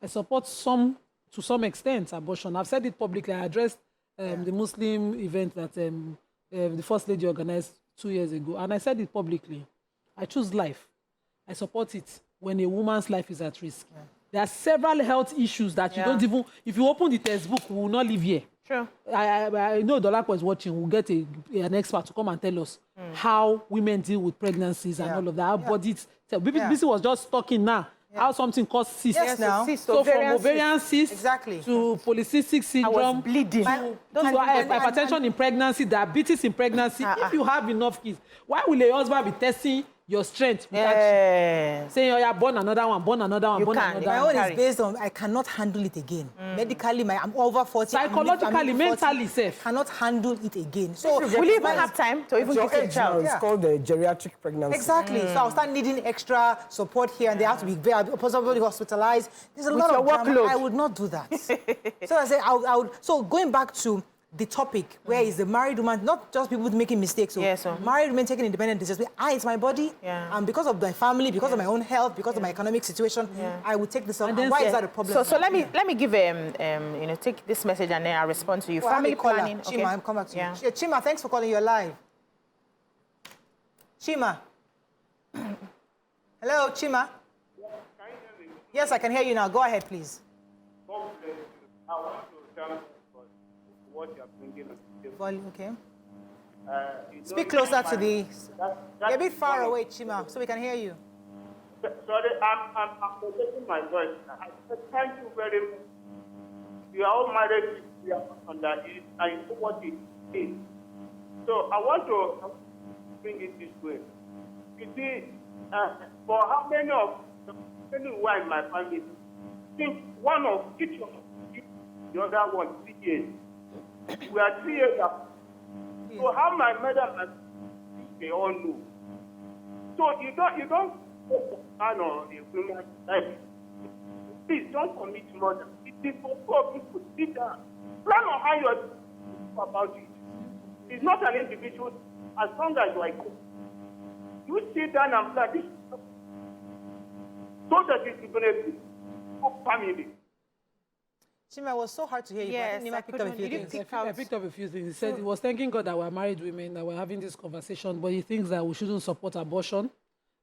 I support to some extent abortion. I've said it publicly. I addressed the Muslim event that the First Lady organized 2 years ago. And I said it publicly. I choose life. I support it when a woman's life is at risk. There are several health issues that you don't even... If you open the textbook, we will not live here. True. I know Dolapo is watching. We'll get an expert to come and tell us how women deal with pregnancies and all of that. Our bodies... BBC was just talking now how something caused cyst. Yes, now. So from ovarian cyst exactly. to polycystic syndrome, I was bleeding. to hypertension in pregnancy, diabetes in pregnancy. If you have enough kids, why will a husband be testing your strength without saying, oh, yeah, born another one, born another one, born another one? My own is based on I cannot handle it again. Medically, I'm over 40. Psychologically, mentally safe. Cannot handle it again. So will you even have time to even get a child? It's called the geriatric pregnancy. Exactly. So I'll start needing extra support here, and they have to be possibly hospitalized. There's a lot of workload. I would not do that. So I say I would. So going back to the topic, where is the married woman, not just people making mistakes, married women taking independent decisions. It's my body, and because of my family, because of my own health, because of my economic situation, I would take this on. And why is that a problem? So let me give take this message and then I'll respond to you. Well, family planning. Chima, I'm coming back to you. Chima, thanks for calling. You're live. Chima. Hello, Chima. Yes, I can hear you now. Go ahead, please. I want to tell what you're bringing. Okay. Speak closer to the... You're a bit far away, Chima, so we can hear you. Sorry, I'm protecting my voice. I said thank you very much. You are all married, we are on that. I know what it is. So I want to bring it this way. You see, for how many who are in my family, I think one of each of the other one 3 years. We are 3 years apart. So how my mother and they all know. So you don't plan on a woman's life. Please don't commit murder. It is for poor people. Sit down. Plan on how you're about it. It's not an individual as long as you are cool. You sit down and plan this so that it will benefit of family. Chima, it was so hard to hear you. Yes, I picked up a few things. I picked up a few things. He said he was thanking God that we're married women, that we're having this conversation, but he thinks that we shouldn't support abortion,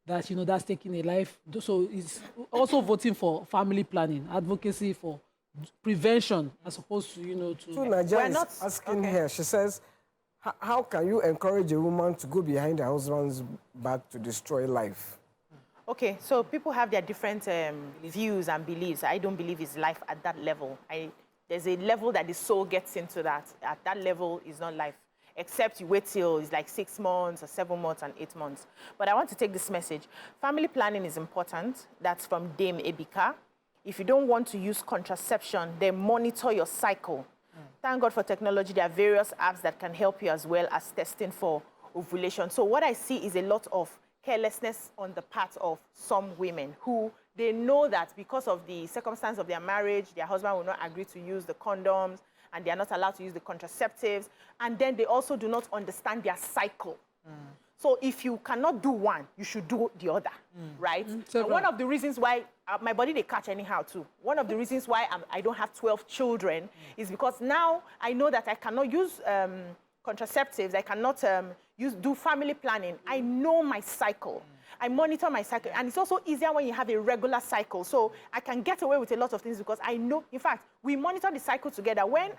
that, that's taking a life. So he's also voting for family planning, advocacy for prevention, as opposed to, So Nadia is asking her, she says, how can you encourage a woman to go behind her husband's back to destroy life? Okay, so people have their different views and beliefs. I don't believe it's life at that level. There's a level that the soul gets into that. At that level, is not life, except you wait till it's like 6 months or 7 months and 8 months. But I want to take this message. Family planning is important. That's from Dame Ebika. If you don't want to use contraception, then monitor your cycle. Thank God for technology. There are various apps that can help you as well as testing for ovulation. So what I see is a lot of carelessness on the part of some women who they know that because of the circumstance of their marriage, their husband will not agree to use the condoms and they are not allowed to use the contraceptives. And then they also do not understand their cycle. So if you cannot do one, you should do the other, right? And one of the reasons why my body, they catch anyhow too. One of the reasons why I don't have 12 children is because now I know that I cannot use contraceptives. I cannot do family planning. I know my cycle. I monitor my cycle. And it's also easier when you have a regular cycle. So I can get away with a lot of things because I know, in fact, we monitor the cycle together. When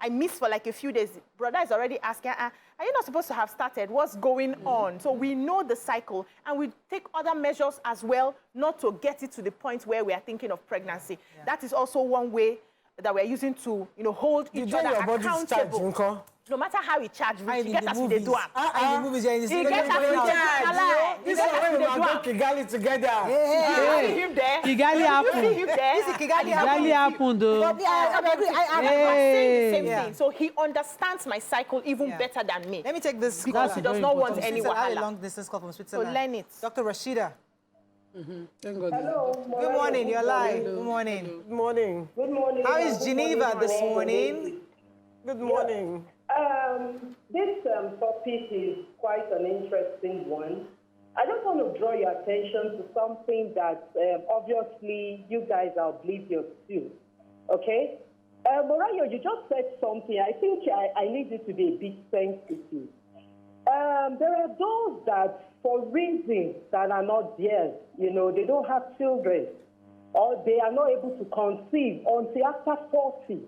I miss for like a few days, brother is already asking, are you not supposed to have started? What's going on? So we know the cycle and we take other measures as well, not to get it to the point where we are thinking of pregnancy. That is also one way that we're using to, hold each other accountable. No matter how he charges, he gets us with the door. In the movies, he gets us with the door. This is when we go Kigali together. You see him there? Kigali happened. You see him there? Kigali happened, though. I'm saying the same thing. So he understands my cycle even better than me. Let me take this because he does not want any wahala. I have a long distance call from Switzerland. So learn it. Dr. Rashida. Thank God. Hello. Good morning. You're live. Good morning. Good morning. Good morning. How is Geneva this morning? Good morning. This topic is quite an interesting one. I just want to draw your attention to something that obviously you guys are oblivious to. Okay? Morayo, you just said something. I think I need you to be a bit sensitive. There are those that, for reasons that are not theirs, they don't have children, or they are not able to conceive until after 40.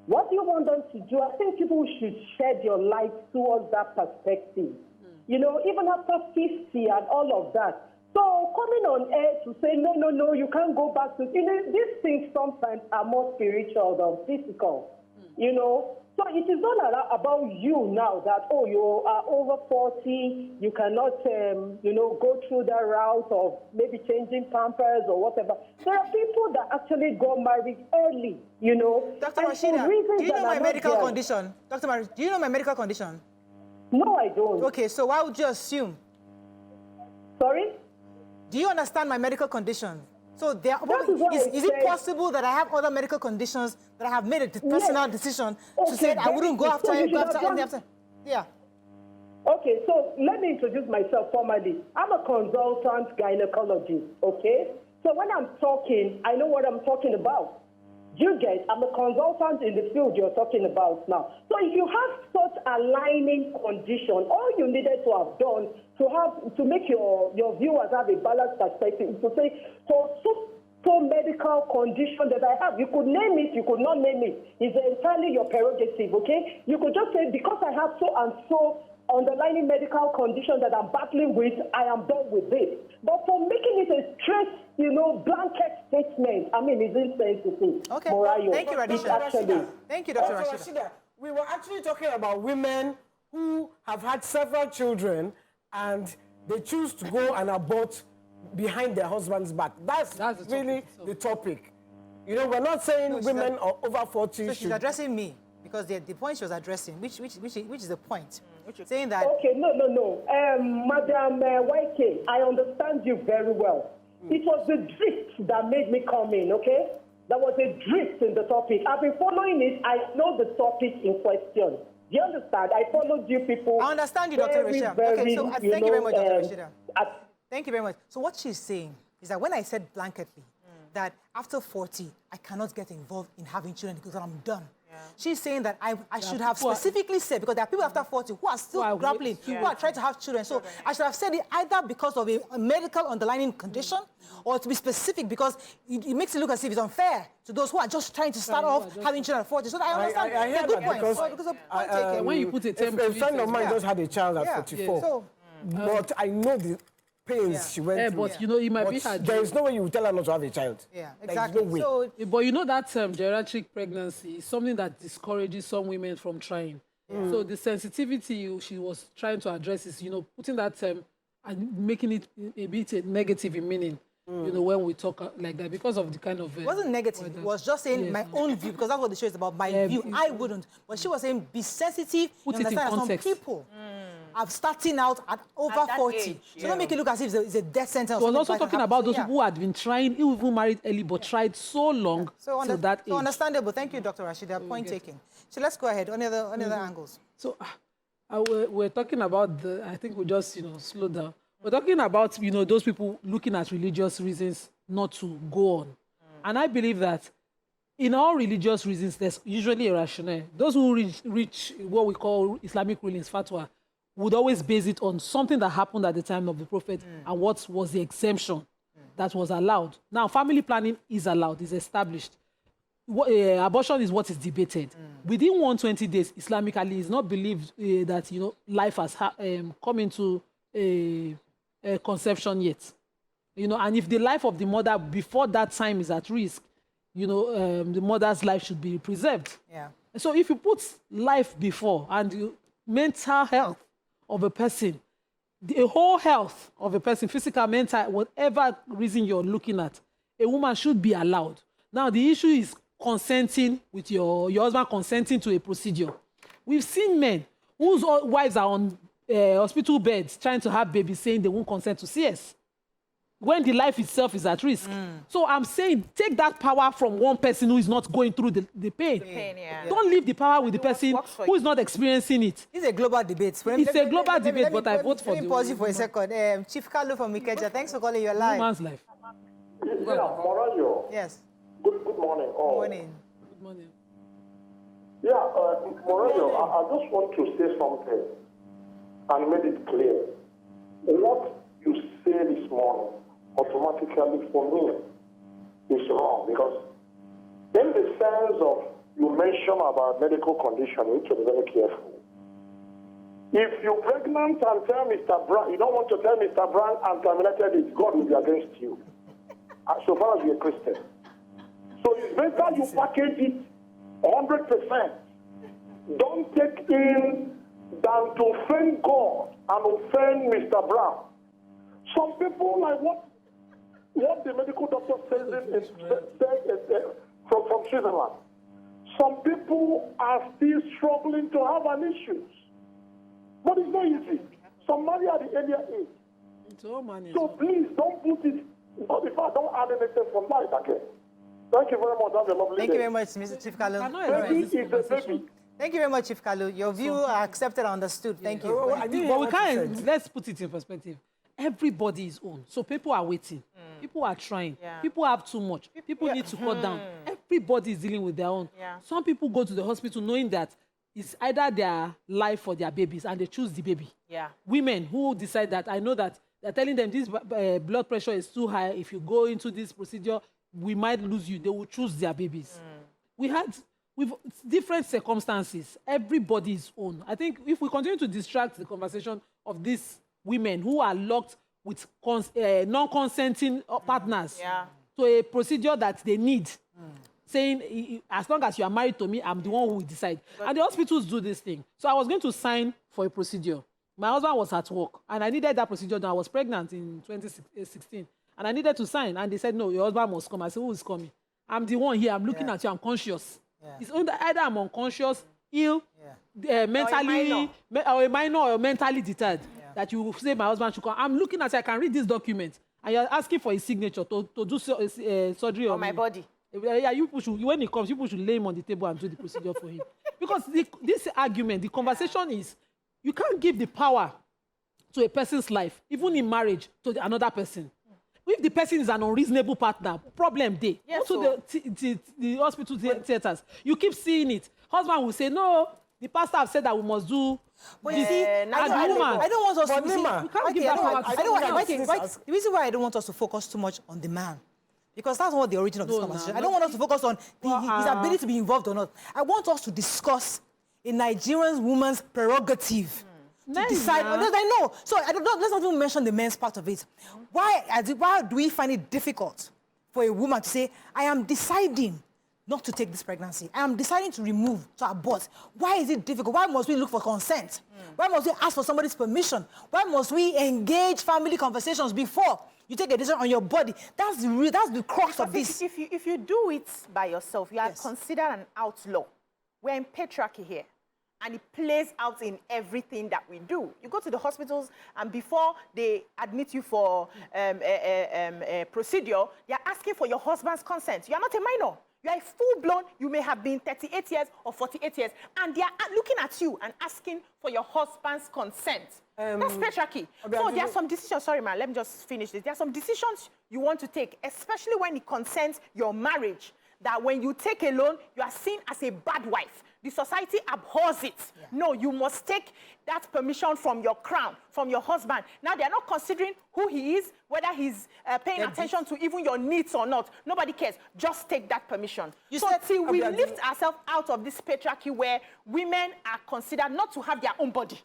What do you want them to do? I think people should shed your light towards that perspective. Even after 50 and all of that. So coming on air to say, no, you can't go back to, these things sometimes are more spiritual than physical, So it is not about you now that, you are over 40, you cannot, go through that route of maybe changing pampers or whatever. There are people that actually got married early, Dr. Rashida, do you know my medical condition? Dr. Marie, do you know my medical condition? No, I don't. Okay, so why would you assume? Sorry? Do you understand my medical condition? So is it possible that I have other medical conditions that I have made a personal decision to say I wouldn't go after him? Yeah. Okay, so let me introduce myself formally. I'm a consultant gynecologist, okay? So when I'm talking, I know what I'm talking about. You guys, I'm a consultant in the field you're talking about now. So if you have such a lining condition, all you needed to have done to make your viewers have a balanced perspective is to say, for medical condition that I have, you could name it, you could not name it. It's entirely your prerogative, okay? You could just say, because I have so and so underlying medical condition that I'm battling with, I am done with this. But for making it a straight, blanket statement, I mean, it's insensitive. Okay. Morayo. Thank you, Radisha. Thank you, Dr. Rashida. We were actually talking about women who have had several children and they choose to go and abort behind their husband's back. That's really the topic. We're not saying women are over 40. So she's addressing me because the point she was addressing, which is the point? Saying that. Okay, no. Madam YK, I understand you very well. It was the drift that made me come in, okay? There was a drift in the topic. I've been following it. I know the topic in question. Do you understand? I followed you people. I understand you, Dr. Rashida. Okay, so thank you very much, Dr. Rashida. Thank you very much. So what she's saying is that when I said blanketly that after 40, I cannot get involved in having children because I'm done. Yeah. She's saying that I should have specifically said, because there are people after 40 who are still grappling, who are trying to have children. So I should have said it either because of a medical underlying condition or to be specific because it makes it look as if it's unfair to those who are just trying to start off having children at 40. So I understand. I hear good that point. because of point taken. When you put a term a friend of mine just had a child at 44. Yeah. So, but I know the pains she went through. But it might be hard. There is no way you will tell her not to have a child. Yeah, exactly. There is no way. But that geriatric pregnancy is something that discourages some women from trying. So the sensitivity she was trying to address is, putting that term and making it a bit negative in meaning. When we talk like that, because of the kind of... it wasn't negative. It was just saying my own view, because that's what the show is about, my view. I wouldn't. But she was saying, be sensitive. Put it in context. Some people are starting out at over 40. Age, so don't make it look as if it's a death sentence. She was also talking about those people who had been trying, even married early, but tried so long till that age. So understandable. Thank you, Dr. Rashida. Point taken. So let's go ahead. On the other angles. So we're talking about I think we just, slow down. We're talking about, those people looking at religious reasons not to go on. And I believe that in all religious reasons, there's usually a rationale. Those who reach what we call Islamic rulings, fatwa, would always base it on something that happened at the time of the Prophet and what was the exemption that was allowed. Now, family planning is allowed, is established. Abortion is what is debated. Within 120 days, Islamically, it's not believed that, life has come into a conception yet. And if the life of the mother before that time is at risk, the mother's life should be preserved. Yeah. So if you put life before and the mental health of a person, the whole health of a person, physical, mental, whatever reason you're looking at, a woman should be allowed. Now, the issue is consenting with your husband consenting to a procedure. We've seen men whose wives are on hospital beds trying to have babies saying they won't consent to CS when the life itself is at risk. So I'm saying take that power from one person who is not going through the pain. Don't leave the power with the person who is not experiencing it. It's a global debate. It's a global debate, but I vote for the... Let me pause you for a second. Chief Carlo from Ikeja, thanks for calling your line. Woman's life. Yeah, Morayo. Yes. Good morning. Good morning. Good morning. Yeah, Morayo, I just want to say something and make it clear. What you say this morning automatically for me is wrong, because in the sense of you mention about medical condition, you need to be very careful. If you're pregnant and tell Mr. Brown, you don't want to tell Mr. Brown and terminated it, God will be against you. So far as you're a Christian. So it's better you package it 100%. Don't take in than to offend God and offend Mr. Brown. Some people, like what the medical doctor says from Switzerland, some people are still struggling to have an issue. But it's not easy. Some marry at the earlier age. So please don't put it, but if I don't add anything from that again. Thank you very much. Have a lovely day. Thank you very much, Mr. Chief Kalu. Thank you very much, Chief Kalu. Your view are accepted and understood. Thank you. But we can't, let's put it in perspective. Everybody is own. So people are waiting. People are trying. Yeah. People have too much. People need to cut down. Everybody is dealing with their own. Yeah. Some people go to the hospital knowing that it's either their life or their babies, and they choose the baby. Yeah. Women who decide that, I know that they're telling them this blood pressure is too high. If you go into this procedure, we might lose you. They will choose their babies. With different circumstances, everybody's own. I think if we continue to distract the conversation of these women who are locked with non-consenting partners to a procedure that they need, saying, as long as you are married to me, I'm the one who will decide. And the hospitals do this thing. So I was going to sign for a procedure. My husband was at work, and I needed that procedure done. I was pregnant in 2016, and I needed to sign. And they said, no, your husband must come. I said, who is coming? I'm the one here. I'm looking at you. I'm conscious. It's either I'm unconscious, ill, mentally, or a minor or mentally deterred, that you say my husband should come. I'm looking at you. I can read this document, and you're asking for his signature to do surgery on my body. Yeah, when he comes, you should lay him on the table and do the procedure for him. Because this argument, the conversation is, you can't give the power to a person's life, even in marriage, to another person. If the person is an unreasonable partner, problem day. Yes, go to the hospital theaters. You keep seeing it. Husband will say, no, the pastor have said that we must do. But you see, I don't want us to... You can't give that power to the reason why I don't want us to focus too much on the man, because that's not the origin of this conversation. I don't want us to focus on his ability to be involved or not. I want us to discuss a Nigerian woman's prerogative to decide. I know. So let's not even mention the men's part of it. Why do we find it difficult for a woman to say, I am deciding not to take this pregnancy. I am deciding to remove, to abort. Why is it difficult? Why must we look for consent? Why must we ask for somebody's permission? Why must we engage family conversations before you take a decision on your body? That's the crux of this. If you do it by yourself, you are considered an outlaw. We're in patriarchy here. And it plays out in everything that we do. You go to the hospitals, and before they admit you for a procedure, they're asking for your husband's consent. You're not a minor. You are a full-blown, you may have been 38 years or 48 years, and they are looking at you and asking for your husband's consent. That's patriarchy. So there are some decisions, sorry, man, let me just finish this. There are some decisions you want to take, especially when it concerns your marriage, that when you take a loan, you are seen as a bad wife. The society abhors it. No, you must take that permission from your crown, from your husband. Now, they're not considering who he is, whether he's paying attention to even your needs or not. Nobody cares. Just take that permission. Till we lift ourselves out of this patriarchy where women are considered not to have their own body,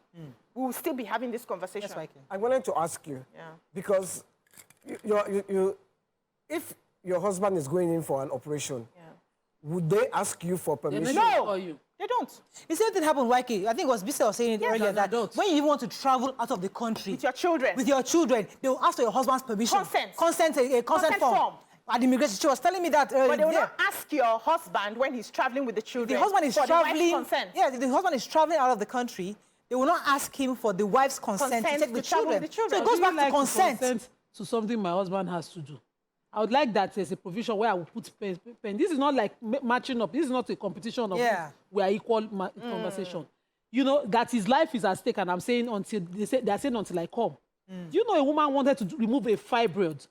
we will still be having this conversation. I wanted to ask you, because if your husband is going in for an operation, would they ask you for permission? No, they don't. The same thing happened, YK. I think it was Bisa was saying it earlier that when you want to travel out of the country with your children, they will ask for your husband's permission. Consent form. At immigration, she was telling me that earlier. But they will not ask your husband when he's traveling with the children. The husband is traveling. The husband is traveling out of the country. They will not ask him for the wife's consent to take the children. So it goes back to consent. To something my husband has to do. I would like that there's a provision where I will put pen. This is not like matching up. This is not a competition of we are equal conversation. You know, that his life is at stake, and I'm saying they're saying until I come. Do you know a woman wanted to remove a fibroid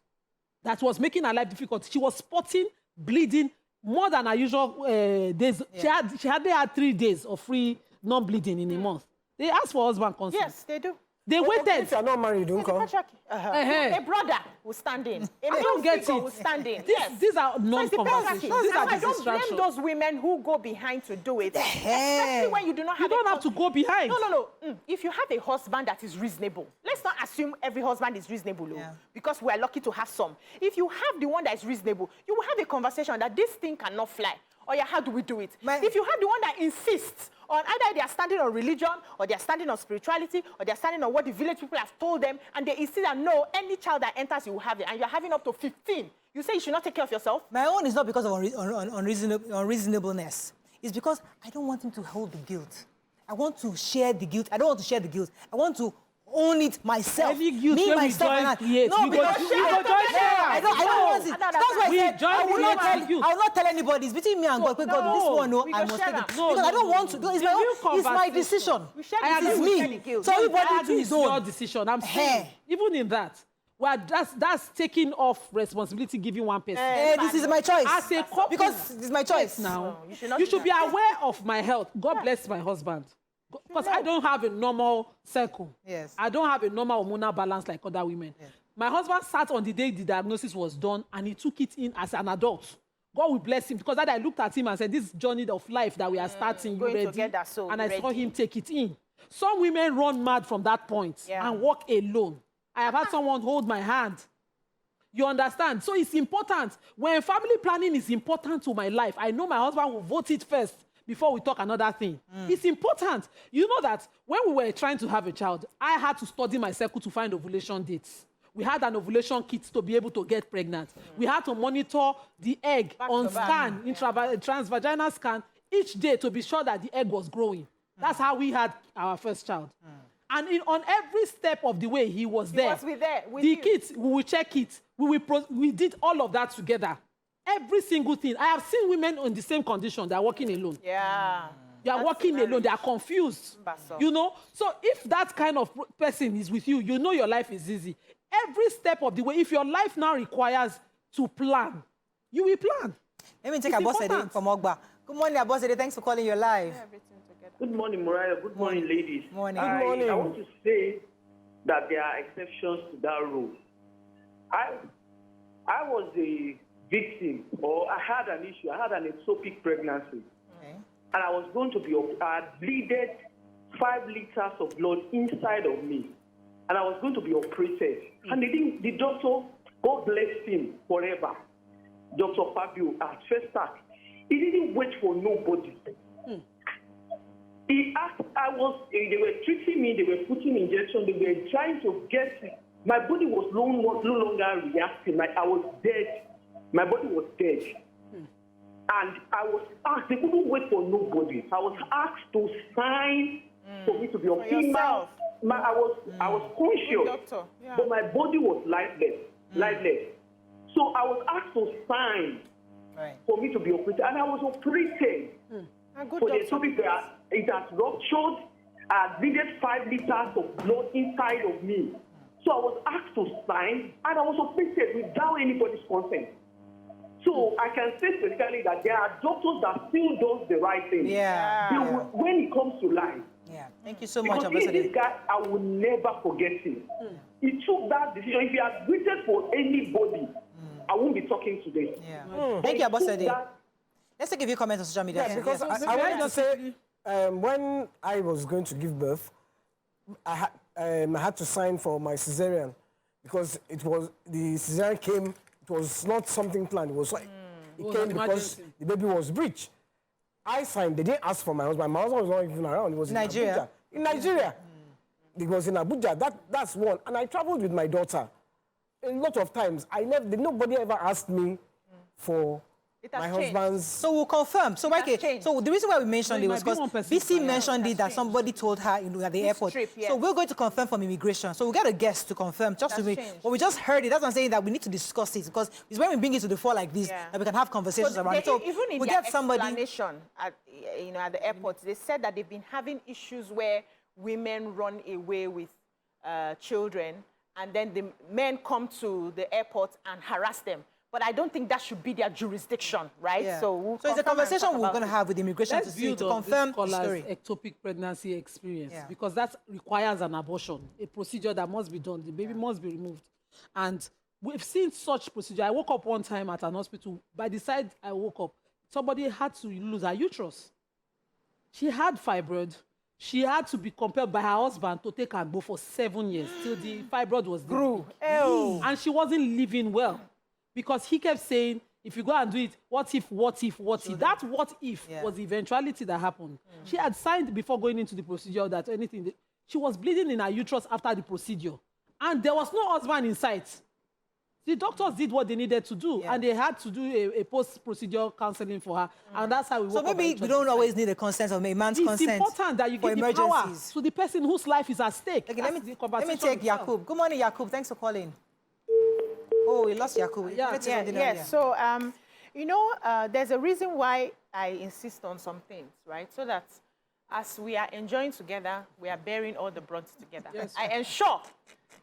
that was making her life difficult? She was spotting, bleeding more than her usual days. She had 3 days of free non-bleeding in a month. They asked for husband consent. Yes, they do. They waited. If you're not married, don't come. A brother will stand in. I don't get it. Will stand in. These are non-conversations. These are I don't distractions. blame those women who go behind to do it. Especially when you do not have. You don't have to go behind. No. If you have a husband that is reasonable, let's not assume every husband is reasonable, because we are lucky to have some. If you have the one that is reasonable, you will have a conversation that this thing cannot fly. Or how do we do it? If you have the one that insists on either they are standing on religion, or they are standing on spirituality, or they are standing on what the village people have told them, and they insist that no, any child that enters, you will have it, and you're having up to 15. You say you should not take care of yourself? My own is not because of unreasonableness. It's because I don't want him to hold the guilt. I want to share the guilt. I don't want to share the guilt. I want to own it myself. Every guilt me myself. No, because I don't want it. That's why I said I will not tell anybody. It's between me and God. God, this one, I must take it. Because I don't want to. It's my decision. It is me. So everybody to his own. Your decision. I'm saying, even in that, well, that's taking off responsibility, giving one person. This is my choice. As a couple, because it's my choice. Now, you should be aware of my health. God bless my husband. Because I don't have a normal circle. Yes. I don't have a normal hormonal balance like other women. Yes. My husband sat on the day the diagnosis was done, and he took it in as an adult. God will bless him, because that I looked at him and said, this journey of life that we are starting, you ready? Together, so and I saw him take it in. Some women run mad from that point and walk alone. I have had someone hold my hand. You understand? So it's important. When family planning is important to my life, I know my husband will vote it first before we talk another thing. It's important. You know that when we were trying to have a child, I had to study my cycle to find ovulation dates. We had an ovulation kit to be able to get pregnant. We had to monitor the egg on scan, transvaginal scan, each day to be sure that the egg was growing. That's how we had our first child. And on every step of the way, he was there. He was there with the you. kit, we will check it. We did all of that together. Every single thing. I have seen women in the same condition. They are walking alone. Yeah. They are walking alone. They are confused. You know? So if that kind of person is with you, you know your life is easy. Every step of the way, if your life now requires to plan, you will plan. Let me take Abosede from Ogba. Good morning, Abosede. Thanks for calling your live. Good morning, Mariah. Good morning, ladies. Morning. Good morning. I want to say that there are exceptions to that rule. I was a victim, or I had an issue. I had an ectopic pregnancy. Okay. And I was going to be, I had bleeded 5 liters of blood inside of me. And I was going to be operated. And the doctor, God bless him forever, Dr. Fabio, at first start, he didn't wait for nobody. He asked, they were treating me, they were putting injections, they were trying to get me. My body was no longer reacting. Like I was dead. My body was dead. And I was asked, they couldn't wait for nobody. I was asked to sign for me to be on female. I was conscious, but my body was lifeless. So I was asked to sign for me to be operated, and I was operated. For the ectopic, it has ruptured. I bleeded 5 liters of blood inside of me. So I was asked to sign, and I was operated without anybody's consent. So I can say specifically that there are doctors that still do the right thing. When it comes to life. Thank you so much, Because this guy, I will never forget him. He took that decision. If he had waited for anybody, I won't be talking today. Thank you, Abosede. Let's take a few comments on social media. Because I want to say, when I was going to give birth, I had to sign for my cesarean, because the cesarean came. It was not something planned. It was like it came because the baby was breech. I signed. They didn't ask for my husband. My husband was not even around. He was in Nigeria. In Nigeria. He was in Abuja. That's one. And I traveled with my daughter. A lot of times, nobody ever asked me for my husband's... So we'll confirm. So, so the reason why we mentioned it was because BC mentioned it that somebody told her at the airport. So we're going to confirm from immigration. So we'll get a guest to confirm. But we just heard it. That's what I'm saying, that we need to discuss it, because it's when we bring it to the fore like this that we can have conversations around it. So even in we'll their get somebody... explanation at the airport, they said that they've been having issues where women run away with children, and then the men come to the airport and harass them. but I don't think that should be their jurisdiction, right? Yeah. So it's a conversation we're going to have with immigration to see, to confirm the story. Ectopic pregnancy experience, Yeah. because that requires an abortion, a procedure that must be done. The baby must be removed. And we've seen such procedure. I woke up one time at an hospital. By the side I woke up, somebody had to lose her uterus. She had fibroid. She had to be compelled by her husband to take Agbo for 7 years till the fibroid was grew. And she wasn't living well because he kept saying, if you go and do it, what if? That what if was the eventuality that happened. She had signed before going into the procedure that anything. She was bleeding in her uterus after the procedure. And there was no husband in sight. The doctors did what they needed to do, and they had to do a post-procedure counseling for her, and that's how we work. So maybe we don't always need a consent or a man's consent. It's important that you give the power to the person whose life is at stake. Okay, let me take Yakub. Good morning, Yakub. Thanks for calling. Oh, we lost Yakub. Yeah. So, you know, there's a reason why I insist on some things, right? So that as we are enjoying together, we are bearing all the brunt together. Yes. I ensure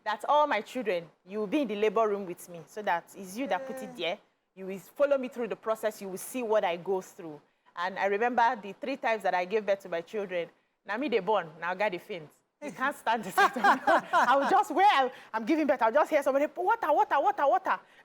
that all my children, you will be in the labor room with me, so that it's you that put it there. You will follow me through the process. You will see what I go through. And I remember the 3 times that I gave birth to my children. Now me they born, now God they faint. You can't stand the sight of me. I will just, where I'm giving birth, I'll just hear somebody, water.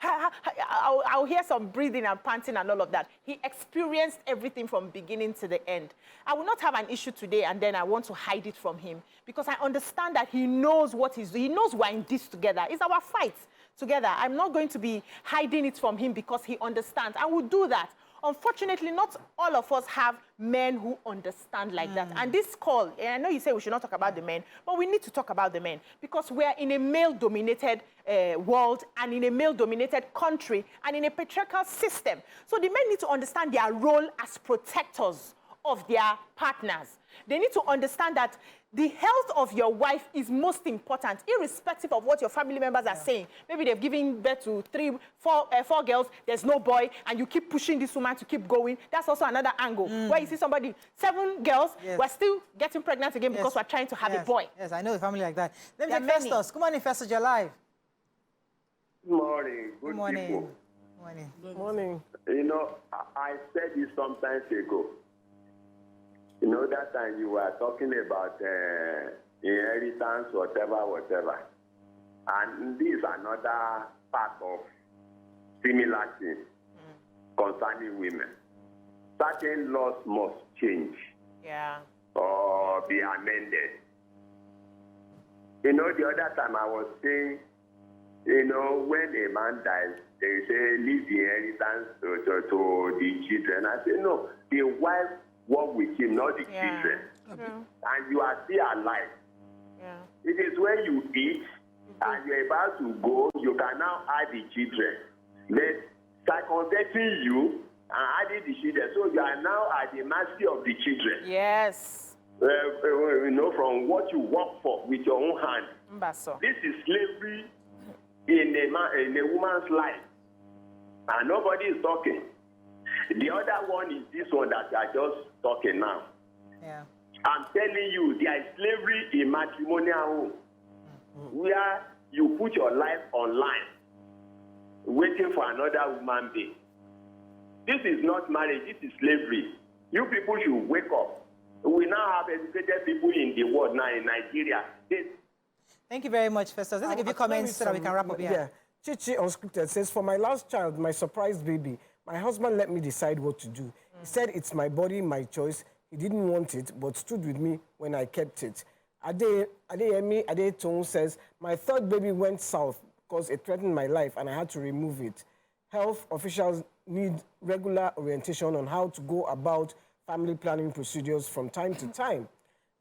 I'll hear some breathing and panting and all of that. He experienced everything from beginning to the end. I will not have an issue today and then I want to hide it from him, because I understand that he knows what he's doing. He knows we're in this together. It's our fight together. I'm not going to be hiding it from him because he understands. I will do that. Unfortunately, not all of us have men who understand like that. And this call, and I know you say we should not talk about the men, but we need to talk about the men, because we are in a male-dominated world and in a male-dominated country and in a patriarchal system. So the men need to understand their role as protectors of their partners. They need to understand that the health of your wife is most important, irrespective of what your family members are saying. Maybe they've given birth to 4 girls, there's no boy, and you keep pushing this woman to keep going. That's also another angle, where you see somebody, 7 girls, we're still getting pregnant again because we're trying to have a boy. Yes, I know a family like that. Let me take Festus. Good morning, Festus, you're live. Good morning. Good morning. People. Good morning. You know, I said this some time ago. You know, that time you were talking about inheritance, whatever. And this is another part of similar things concerning women. Certain laws must change or be amended. You know, the other time I was saying, you know, when a man dies, they say, leave the inheritance to the children. I say, no, the wife work with him, not the children. And you are still alive. It is when you eat and you're about to go, you can now add the children. Then circumventing you and adding the children. So you are now at the mercy of the children. Yes. You know, from what you work for with your own hand. This is slavery in a woman's life. And nobody is talking. The other one is this one that we are just talking now. I'm telling you, there is slavery in matrimonial home, where you put your life online, waiting for another woman being. This is not marriage, this is slavery. You people should wake up. We now have educated people in the world now in Nigeria. Thank you very much, Festus. Let's give you comments so that we can wrap up here. Yeah. Chichi Unscripted says, for my last child, my surprise baby, my husband let me decide what to do. He said it's my body, my choice. He didn't want it, but stood with me when I kept it. Ade Tong says, my third baby went south because it threatened my life and I had to remove it. Health officials need regular orientation on how to go about family planning procedures from time to time.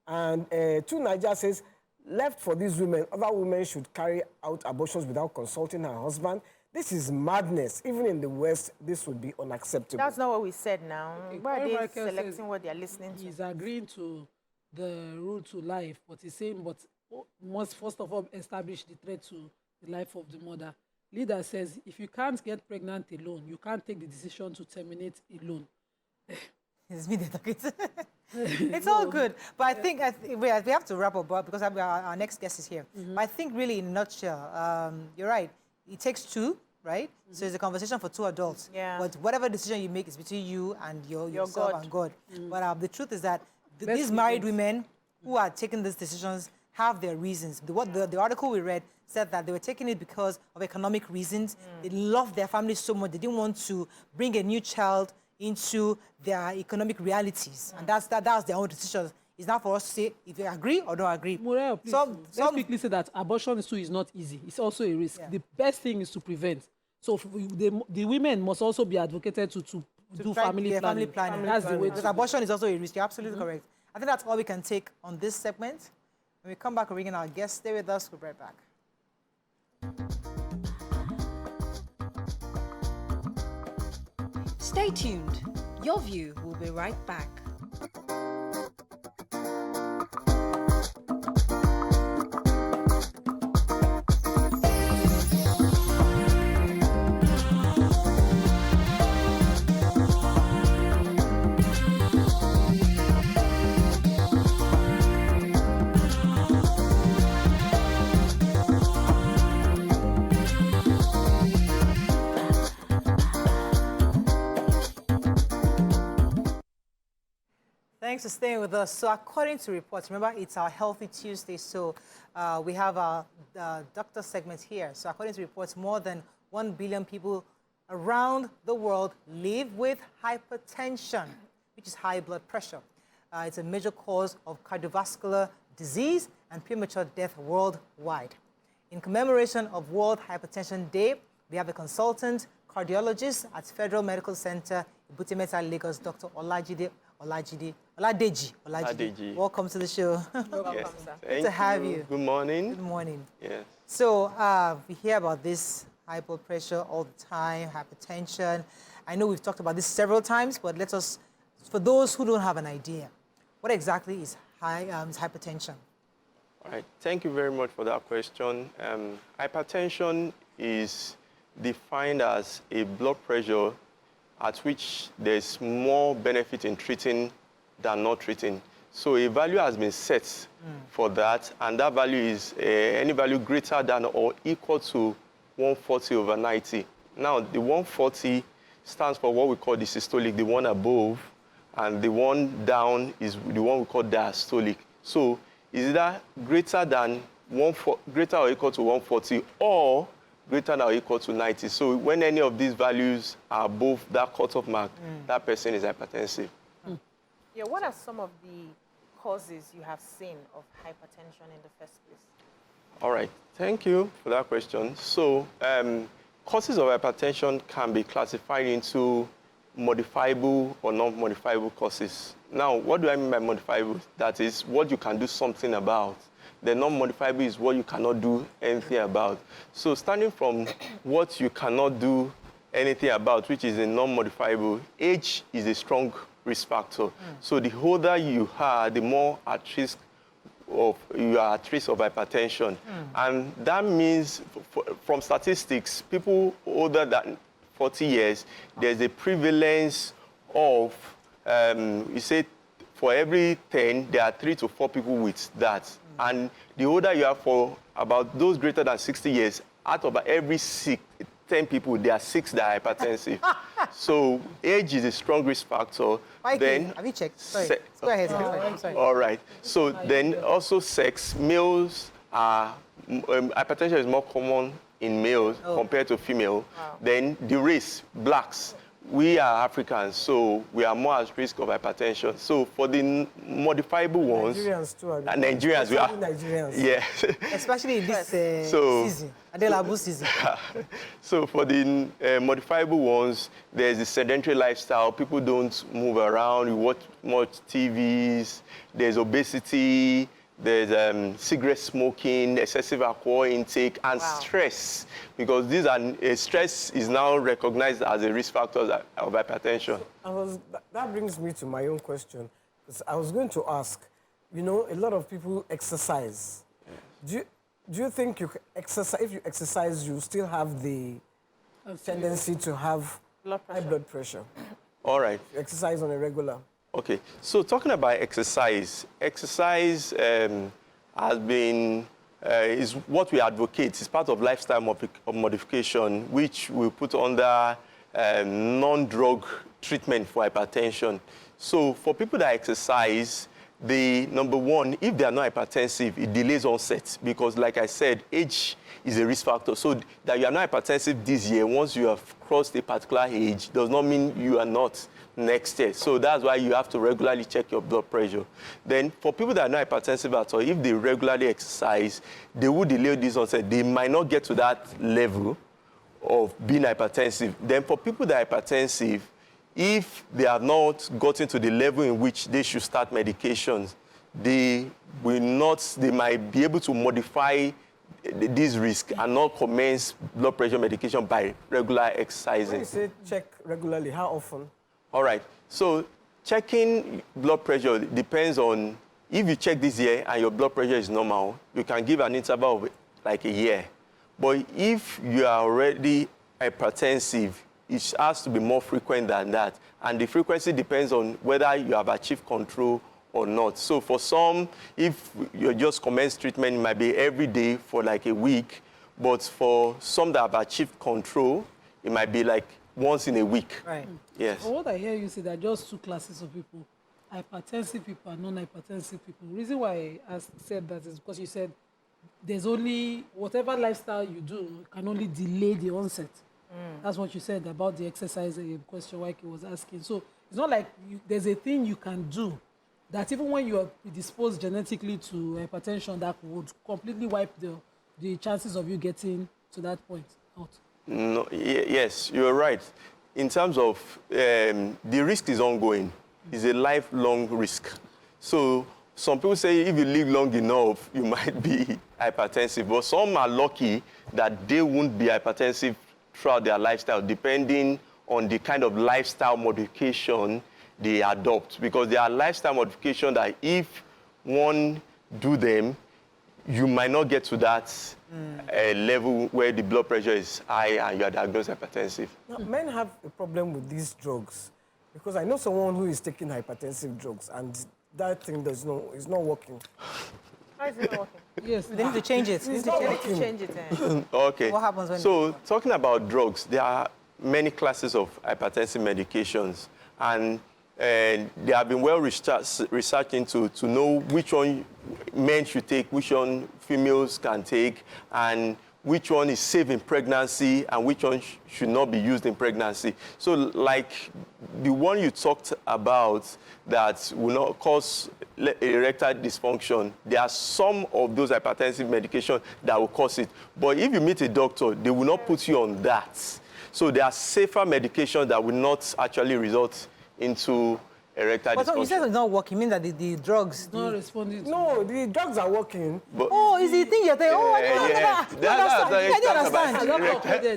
And Two Niger says, left for these women, other women should carry out abortions without consulting her husband. This is madness. Even in the West, this would be unacceptable. That's not what we said now. Okay, Why are they selecting what they are listening to? He's agreeing to the rule to life, but he's saying, but must first of all establish the threat to the life of the mother. Leader says, if you can't get pregnant alone, you can't take the decision to terminate alone. It's me that talking. It's all good. But I think we have to wrap up because our next guest is here. But I think really in a nutshell, you're right. It takes 2 right? So it's a conversation for two adults. Yeah. But whatever decision you make is between you and yourself God. and God. But the truth is that these married women who are taking these decisions have their reasons. The article we read said that they were taking it because of economic reasons. They loved their family so much, they didn't want to bring a new child into their economic realities. And that's their own decision. It's not for us to say if you agree or don't agree. Muriel, please, let's quickly say that abortion too is not easy. It's also a risk. The best thing is to prevent. So the women must also be advocated to do family planning. That's the way. Because abortion is also a risk. You're absolutely correct. I think that's all we can take on this segment. When we come back, we're bringing our guests. Stay with us. We'll be right back. Stay tuned. Your View will be right back. Thanks for staying with us. So according to reports, remember, it's our Healthy Tuesday, so we have our doctor segment here. So according to reports, more than 1 billion people around the world live with hypertension, which is high blood pressure. It's a major cause of cardiovascular disease and premature death worldwide. In commemoration of World Hypertension Day, we have a consultant cardiologist at Federal Medical Center, Ibutemeta, Lagos, Dr. Oladeji. Welcome to the show. Welcome, yes. sir. Good to have you. Good morning. Good morning. Yes. So we hear about this high blood pressure all the time, hypertension. I know we've talked about this several times, but let us, for those who don't have an idea, what exactly is hypertension? All right. Thank you very much for that question. Hypertension is defined as a blood pressure at which there's more benefit in treating than not treating. So a value has been set for that, and that value is any value greater than or equal to 140/90. Now, the 140 stands for what we call the systolic, the one above, and the one down is the one we call diastolic. So is that greater or equal to 140 or greater than or equal to 90. So when any of these values are above that cutoff mark, that person is hypertensive. Yeah, what are some of the causes you have seen of hypertension in the first place? All right, thank you for that question. So causes of hypertension can be classified into modifiable or non-modifiable causes. Now, what do I mean by modifiable? That is what you can do something about. The non-modifiable is what you cannot do anything about. So starting from what you cannot do anything about, which is a non-modifiable, age is a strong risk factor. So the older you are, the more at risk of hypertension. And that means, from statistics, people older than 40 years, there's a prevalence of, you say, for every 10, there are 3 to 4 people with that. And the older you are, for about those greater than 60 years, out of every 10 people, there are 6 that are hypertensive. So age is a strong risk factor. Then, have you checked? Sorry. Go ahead. I'm sorry. All right. So then also sex. Males are, hypertension is more common in males compared to female. Wow. Then the race, blacks. We are Africans, so we are more at risk of hypertension. So for the modifiable ones, Nigerians too. Nigerians, we are. Nigerians. Yeah. Especially in this season, Adelabu season. So for the modifiable ones, there's the sedentary lifestyle. People don't move around. You watch much TVs. There's obesity. There's cigarette smoking, excessive alcohol intake, and stress, because these are stress is now recognized as a risk factor of hypertension. So that brings me to my own question, because I was going to ask, you know, a lot of people exercise. Yes. Do you think if you exercise, you still have the tendency to have high blood pressure? All right. You exercise on a regular. Okay, so talking about exercise has been is what we advocate. It's part of lifestyle modification, which we put under non-drug treatment for hypertension. So for people that exercise, the number one, if they are not hypertensive, it delays onset because, like I said, age is a risk factor. So that you are not hypertensive this year, once you have crossed a particular age, does not mean you are not next year. So that's why you have to regularly check your blood pressure. Then for people that are not hypertensive at all, if they regularly exercise, they will delay this onset. They might not get to that level of being hypertensive. Then for people that are hypertensive, if they have not gotten to the level in which they should start medications, they might be able to modify this risk and not commence blood pressure medication by regular exercising. When you say check regularly, how often? All right. So checking blood pressure depends on, if you check this year and your blood pressure is normal, you can give an interval of like a year. But if you are already hypertensive, it has to be more frequent than that. And the frequency depends on whether you have achieved control or not. So for some, if you just commence treatment, it might be every day for like a week. But for some that have achieved control, it might be like once in a week. Right. Yes. But what I hear you say, there are just two classes of people, hypertensive people and non-hypertensive people. The reason why I said that is because you said there's only, whatever lifestyle you do can only delay the onset. That's what you said about the exercise question Waike was asking. So it's not like there's a thing you can do that even when you are predisposed genetically to hypertension, that would completely wipe the chances of you getting to that point out. No, yes, you're right. In terms of the risk is ongoing. It's a lifelong risk. So some people say if you live long enough, you might be hypertensive. But some are lucky that they won't be hypertensive throughout their lifestyle, depending on the kind of lifestyle modification they adopt. Because there are lifestyle modifications that if one do them, you might not get to that level where the blood pressure is high and you are diagnosed hypertensive. Now, men have a problem with these drugs because I know someone who is taking hypertensive drugs and that thing is not working. How is it not working? Yes. They need to change it. It's not working. Change it. Okay. What happens when? So talking about drugs, there are many classes of hypertensive medications, and they have been well researched into to know which one men should take, which one females can take, and which one is safe in pregnancy and which one should not be used in pregnancy. So like the one you talked about that will not cause erectile dysfunction, there are some of those hypertensive medications that will cause it. But if you meet a doctor, they will not put you on that. So there are safer medications that will not actually result into erectile dysfunction. But you said it's not working, mean that the drugs... Not responding to No, the drugs are working. But, is the thing you're saying? I didn't understand.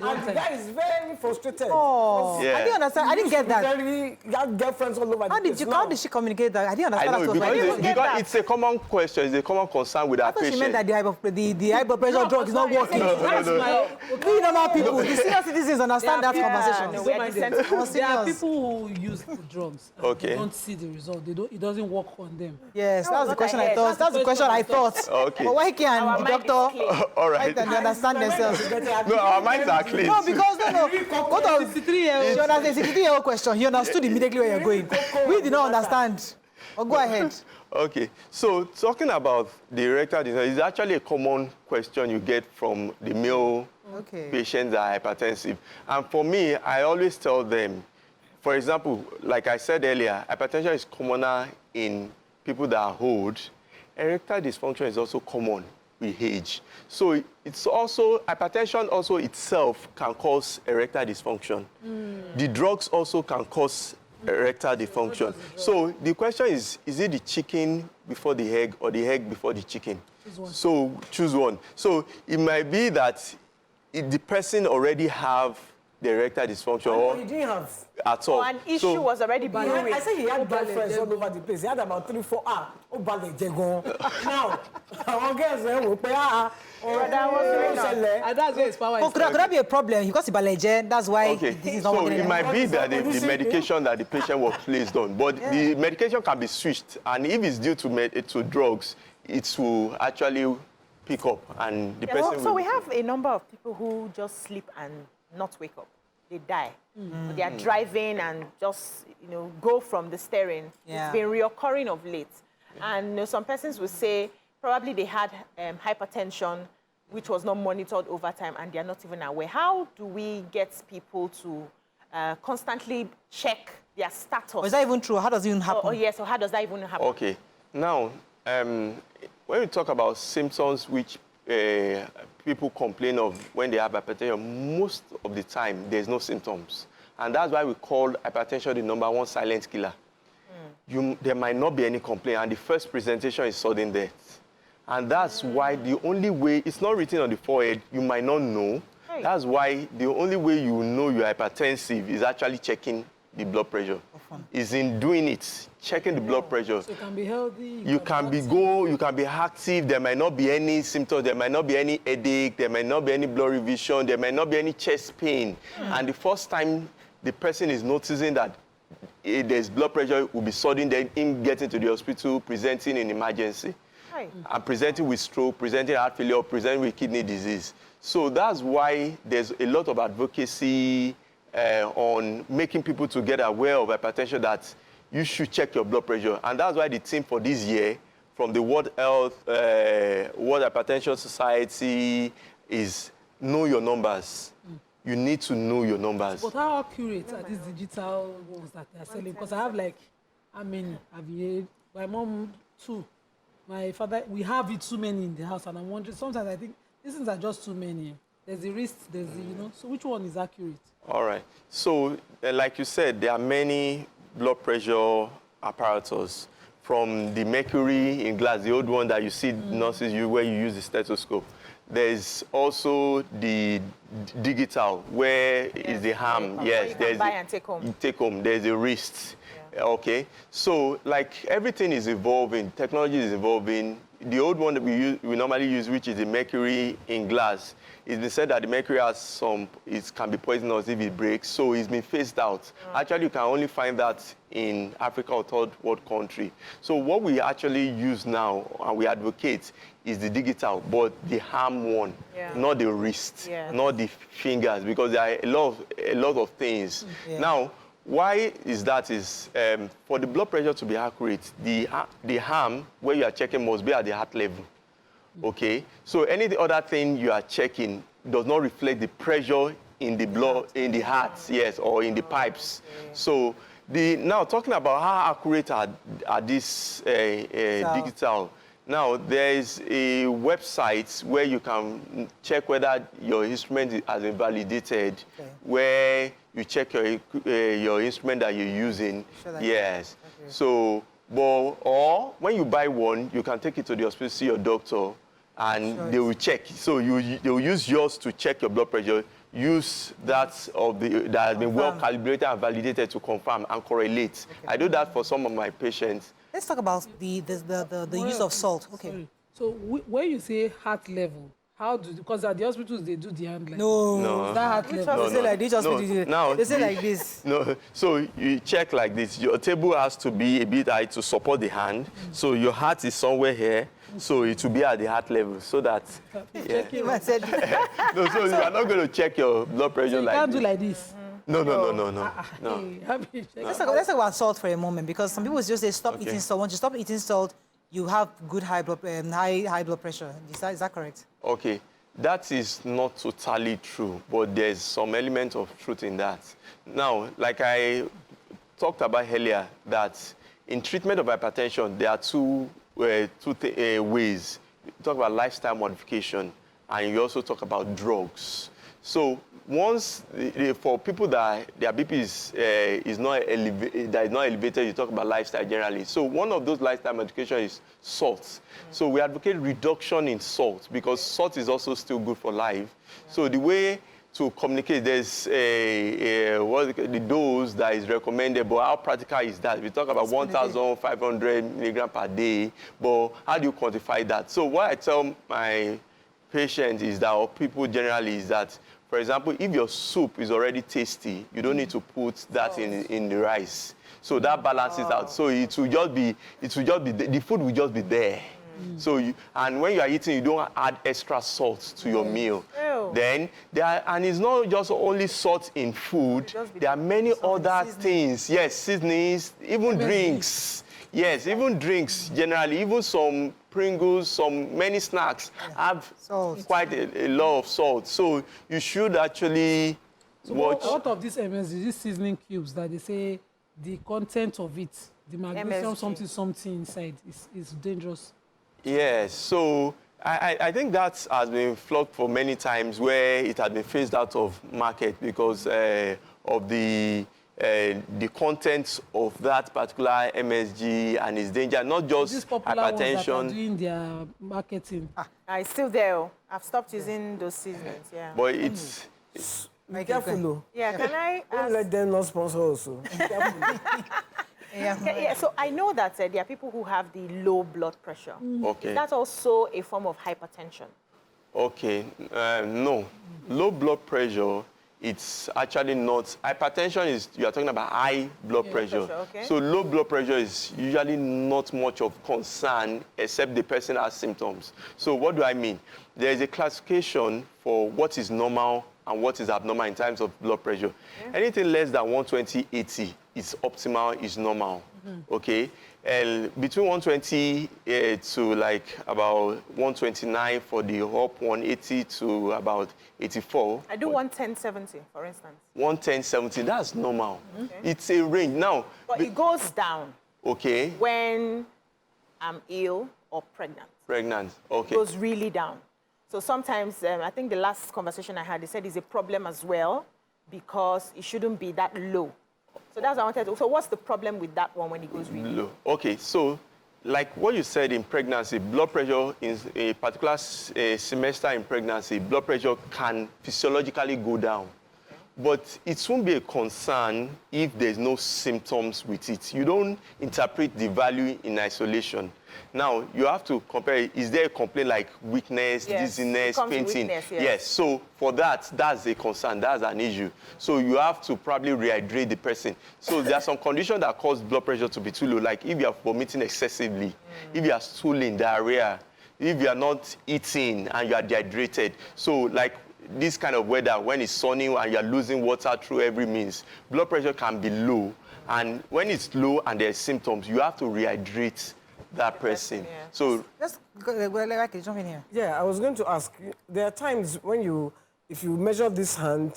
And that is very frustrated. Yeah. I didn't understand. I didn't get that. You have girlfriends all over the place now. How did she communicate that? I didn't I understand know, because it's a common question, it's a common concern with our I thought patients. she meant that the high blood pressure drug is not working. No. We normal people, the senior citizens understand that conversation. There are people who use the drugs and Okay. they don't see the result. It doesn't work on them. Yes, that's the question I thought. That's the question I thought. Okay. But why can't the doctor All right. and they understand themselves? No, our minds are clean. No, because go to 63-year-old. She understood 63-year-old question. He understood immediately where you're going. We did not understand. But go ahead. Okay, so talking about the erectile dysfunction is actually a common question you get from the male patients that are hypertensive. And for me, I always tell them, for example, like I said earlier, hypertension is commoner in people that are old. Erectile dysfunction is also common with age. So it's also, hypertension also itself can cause erectile dysfunction. The drugs also can cause erectile dysfunction. So the question is it the chicken before the egg or the egg before the chicken? So choose one. So it might be that the person already have the erectile dysfunction or he didn't have at all. So an issue was already brewing. I said he had girlfriends all over the place. He had about 3-4 Now, our girls will pay And that's where his power is. Could that be a problem? Because that's why this is not so working. it might be that the medication that the patient was placed on, but the medication can be switched, and if it's due to drugs, it will actually pick up and the person So will... we have a number of people who just sleep and not wake up. They die. They are driving and just, go from the steering. Yeah. It's been reoccurring of late. And some persons will say probably they had hypertension, which was not monitored over time, and they are not even aware. How do we get people to constantly check their status? Or is that even true? How does it even happen? Yes, so how does that even happen? Okay. Now, when we talk about symptoms which people complain of when they have hypertension, most of the time there's no symptoms. And that's why we call hypertension the #1 silent killer. There might not be any complaint, and the first presentation is sudden death. And that's why the only way, it's not written on the forehead, you might not know. Hey. That's why the only way you know you're hypertensive is actually checking the blood pressure. Is in doing it, checking the blood pressure. So you can be healthy. You can be active, there might not be any symptoms, there might not be any headache, there might not be any blurry vision, there might not be any chest pain. And the first time the person is noticing that there's blood pressure, will be sudden, then him getting to the hospital, presenting in emergency. And presenting with stroke, presenting heart failure, presenting with kidney disease. So that's why there's a lot of advocacy on making people to get aware of hypertension, that you should check your blood pressure. And that's why the theme for this year from the World Hypertension Society is know your numbers. You need to know your numbers. But how accurate are these digital ones that they're selling? Because I have my mom too. My father, we have it too many in the house, and I'm wondering, sometimes I think these things are just too many. There's the wrist, there's the, so which one is accurate? All right. So, like you said, there are many blood pressure apparatus, from the mercury in glass, the old one that you see nurses use where you use the stethoscope. There's also the digital, where is the ham. Yes, you can buy and take home. You take home. There's the wrist. Okay. So, like, everything is evolving. Technology is evolving. The old one that we normally use, which is the mercury in glass, it's been said that the mercury has it can be poisonous if it breaks, so it's been phased out. Actually, you can only find that in Africa or third world country. So what we actually use now, and we advocate, is the digital, but the arm one, not the wrist, not the fingers, because there are a lot of things. Now, why is that? For the blood pressure to be accurate, the arm where you are checking must be at the heart level. Okay, so any other thing you are checking does not reflect the pressure in the blood, in the heart, yes, or in the pipes. So now talking about how accurate are these digital. Now there is a website where you can check whether your instrument has been validated, where you check your instrument that you're using. Yes. So, or when you buy one, you can take it to the hospital, see your doctor, and they will check. So they will use yours to check your blood pressure. Use that that has been well calibrated and validated to confirm and correlate. I do that for some of my patients. Let's talk about the use of salt. Okay. Sorry. So when you say heart level, how do, because at the hospitals they do the hand like No. Is that heart level? They say like this. Now, they say like this. No, so you check like this. Your table has to be a bit high to support the hand. So your heart is somewhere here. So it will be at the heart level, so that. No, so you are not going to check your blood pressure So you like can't this. do like this. No. Let's talk about salt for a moment, because some people just say stop eating salt. Once you stop eating salt, you have good high blood pressure. Is that correct? Okay, that is not totally true, but there's some element of truth in that. Now, like I talked about earlier, that in treatment of hypertension, there are two ways. You talk about lifestyle modification, and you also talk about drugs. So once, for people that their BP is not elevated, you talk about lifestyle generally. So one of those lifestyle modification is salt. So we advocate reduction in salt, because salt is also still good for life. So the way to communicate, there's the dose that is recommended, but how practical is that? We talk about 1,500 milligrams per day, but how do you quantify that? So what I tell my patients is that, or people generally, is that, for example, if your soup is already tasty, you don't need to put that in the rice. So that balances out. So it will just be the food will just be there. So and when you are eating, you don't add extra salt to your meal. Then and it's not just only salt in food. There are many other things. Yes, seasonings, even drinks. Yes, even drinks generally, even some Pringles, many snacks have quite a lot of salt. So you should actually watch. Out of this MSG, these seasoning cubes that they say the content of it, the magnesium something inside is dangerous. Yes, so I think that has been flogged for many times where it has been phased out of market because of the content of that particular MSG and its danger, not just these popular hypertension. Ones that are doing their marketing. It's still there. I've stopped using those seasonings, But it's... Be careful, Yeah, can I don't let them not sponsor also. So I know that there are people who have the low blood pressure. Okay. Is that also a form of hypertension? Okay, no. Low blood pressure, it's actually not. Hypertension is, you are talking about high blood pressure. Okay. So low blood pressure is usually not much of concern except the person has symptoms. So what do I mean? There is a classification for what is normal and what is abnormal in terms of blood pressure. Anything less than 120/80 is optimal, is normal. Okay? And between 120 to like about 129 for the up, 180 to about 84. I do 110/70, for instance. 110/70, that's normal. It's a range. Now, but it goes down. Okay. When I'm ill or pregnant. Pregnant, okay. It goes really down. So sometimes, I think the last conversation I had, they said it's a problem as well because it shouldn't be that low. So that's what I wanted to. So what's the problem with that one when it goes really low? Okay, so like what you said in pregnancy, blood pressure in a particular semester in pregnancy, blood pressure can physiologically go down. But it won't be a concern if there's no symptoms with it. You don't interpret the value in isolation. Now, you have to compare, is there a complaint like weakness, dizziness, fainting? Yes, so for that, that's a concern, that's an issue. So you have to probably rehydrate the person. So there are some conditions that cause blood pressure to be too low, like if you are vomiting excessively, if you are stooling, diarrhea, if you are not eating and you are dehydrated. So like this kind of weather, when it's sunny and you're losing water through every means, blood pressure can be low. And when it's low and there's symptoms, you have to rehydrate that person. So let's jump in here. Yeah, I was going to ask. There are times when if you measure this hand,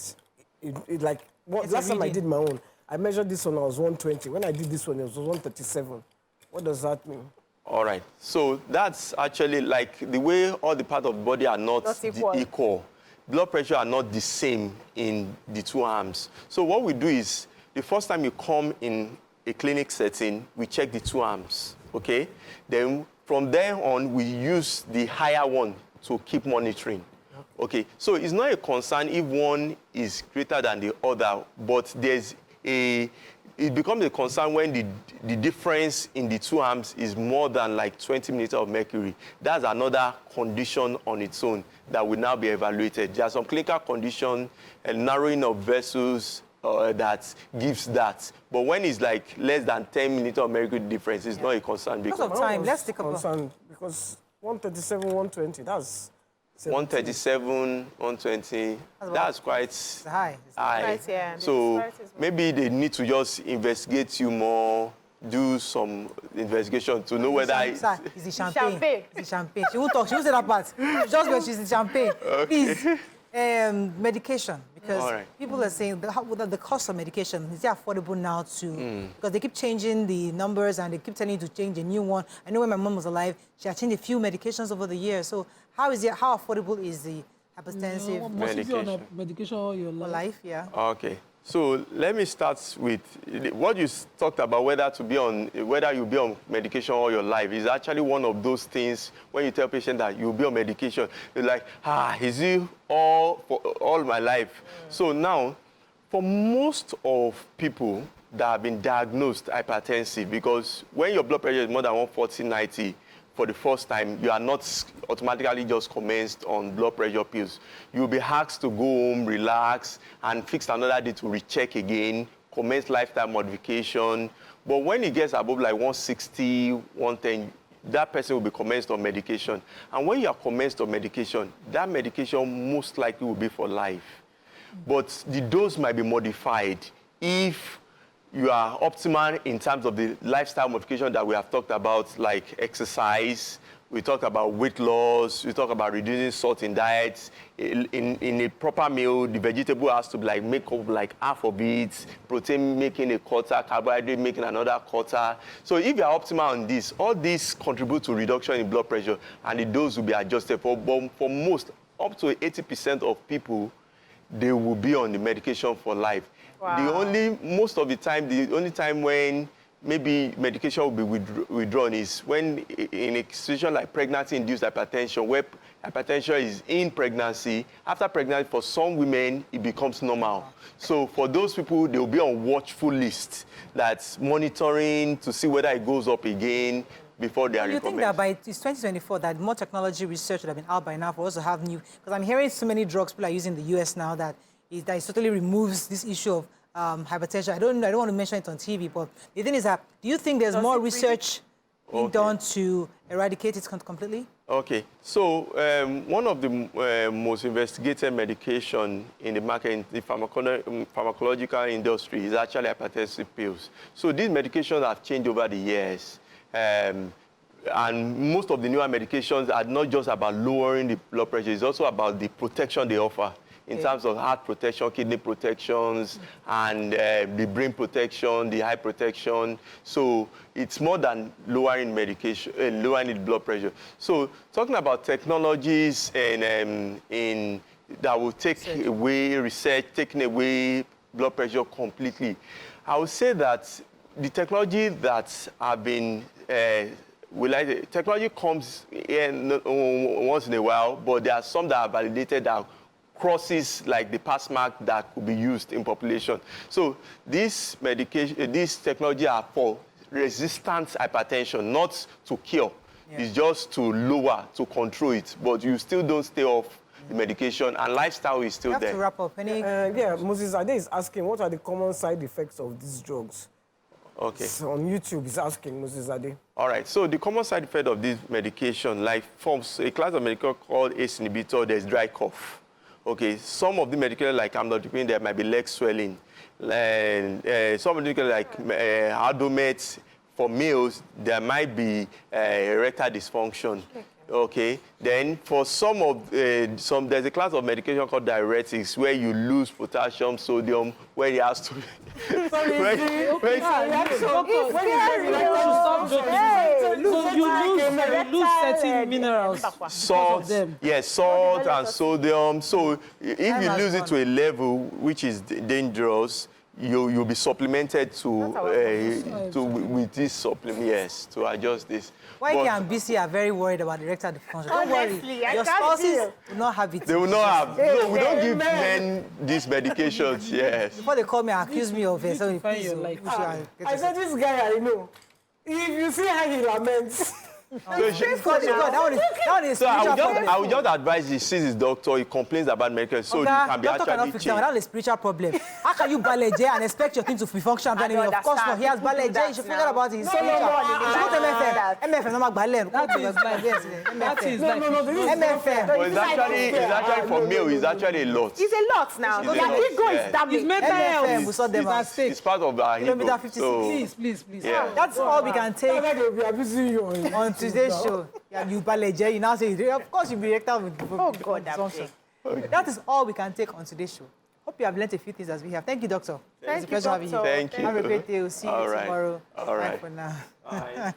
last time I did my own, I measured this one, I was 120. When I did this one, it was 137. What does that mean? All right. So that's actually like the way all the parts of the body are not equal. Blood pressure are not the same in the two arms. So what we do is, the first time you come in a clinic setting, we check the two arms, okay? Then from there on, we use the higher one to keep monitoring. Okay, so it's not a concern if one is greater than the other, but it becomes a concern when the difference in the two arms is more than like 20 millimeters of mercury. That's another condition on its own that will now be evaluated. There are some clinical conditions, narrowing of vessels that gives that. But when it's like less than 10 millimeters of mercury difference, it's not a concern. Because of time, let's take a concern because 137, 120, that's 137, 120, that's quite high. Right, yeah. So maybe they need to just investigate you more, do some investigation to know whether it's the champagne. It's the champagne. She won't talk. She won't say that part. Just when she's the champagne. Okay. Please, medication. Because people are saying the cost of medication, is it affordable now too? Because they keep changing the numbers and they keep telling you to change a new one. I know when my mom was alive, she had changed a few medications over the years. So how affordable is the hypertensive medication? Medication all your life? Yeah. Okay. So let me start with what you talked about, whether you be on medication all your life is actually one of those things when you tell patient that you'll be on medication, they're like, is it all my life? So now, for most of people that have been diagnosed hypertensive, because when your blood pressure is more than 140/90, for the first time, you are not automatically just commenced on blood pressure pills. You'll be asked to go home, relax, and fix another day to recheck again, commence lifestyle modification. But when it gets above like 160, 110, that person will be commenced on medication. And when you are commenced on medication, that medication most likely will be for life. But the dose might be modified if you are optimal in terms of the lifestyle modification that we have talked about, like exercise. We talk about weight loss. We talk about reducing salt in diets. In a proper meal, the vegetable has to like make up like half of it, protein making a quarter, carbohydrate making another quarter. So if you are optimal on this, all these contribute to reduction in blood pressure, and the dose will be adjusted. For most, up to 80% of people, they will be on the medication for life. Wow. Most of the time, the only time when maybe medication will be withdrawn is when in a situation like pregnancy-induced hypertension, where hypertension is in pregnancy. After pregnancy, for some women, it becomes normal. So for those people, they will be on watchful list that's monitoring to see whether it goes up again before they are recommended. You think that by 2024, that more technology research would have been out by now for us to have new, because I'm hearing so many drugs people are using in the US now that it totally removes this issue of hypertension. I don't want to mention it on TV, but the thing is that, do you think there's more research being done to eradicate it completely? Okay, so one of the most investigated medication in the market, in the pharmacological industry, is actually hypertensive pills. So these medications have changed over the years. And most of the newer medications are not just about lowering the blood pressure, it's also about the protection they offer in terms of heart protection, kidney protections, and the brain protection, the eye protection. So it's more than lowering medication, lowering the blood pressure. So talking about technologies and that will take away research, taking away blood pressure completely, I would say that the technology that have been technology comes in once in a while, but there are some that are validated that crosses like the pass mark that could be used in population. So this technology are for resistant hypertension, not to cure. Yeah. It's just to lower, to control it, but you still don't stay off the medication, and lifestyle is still there. To wrap up, Moses Ade is asking, what are the common side effects of these drugs? Okay. So on YouTube, he's asking Moses Ade. All right. So the common side effect of this medication, like forms a class of medication called ACE inhibitor, there's dry cough. Okay. Some of the medication, like amlodipine, there might be leg swelling. And some of the medication, like Aldomet, for males, there might be erectile dysfunction. Okay. Then for there's a class of medication called diuretics where you lose potassium, sodium, where it has to. You lose certain minerals. Salt, yes, salt and sodium. So if you lose it to a level which is dangerous, you'll be supplemented with this supplement, yes, to adjust this. YK and BC are very worried about erectile dysfunction. Don't worry, your spouses will not have it. They will not have. No, we don't give men these medications, yes. Before they call me and accuse me of it, so please, I said, this guy I know, if you see how he laments, So I would just advise he sees his doctor, he complains about medication, so you can be actually changed. That is a spiritual problem. How can you ballet and expect your thing to be functional? Of course not. He has ballet. You should forget about it. He's spiritual. You should go to MFM. MFM, not ballet. That is like MFM. But it's actually for male, it's actually a lot. It's a lot now. Your ego is damaged. It's mental health. It's part of our ego. Please. Yeah. That's all we can take on today's show. You ballet, you now say, of course you'll be erectile with That is all we can take on today's show. Hope you have learned a few things as we have. Thank you, Doctor. It's a pleasure having you. Thank you. Have a great day. We'll see you tomorrow. All right. Bye for now. Bye.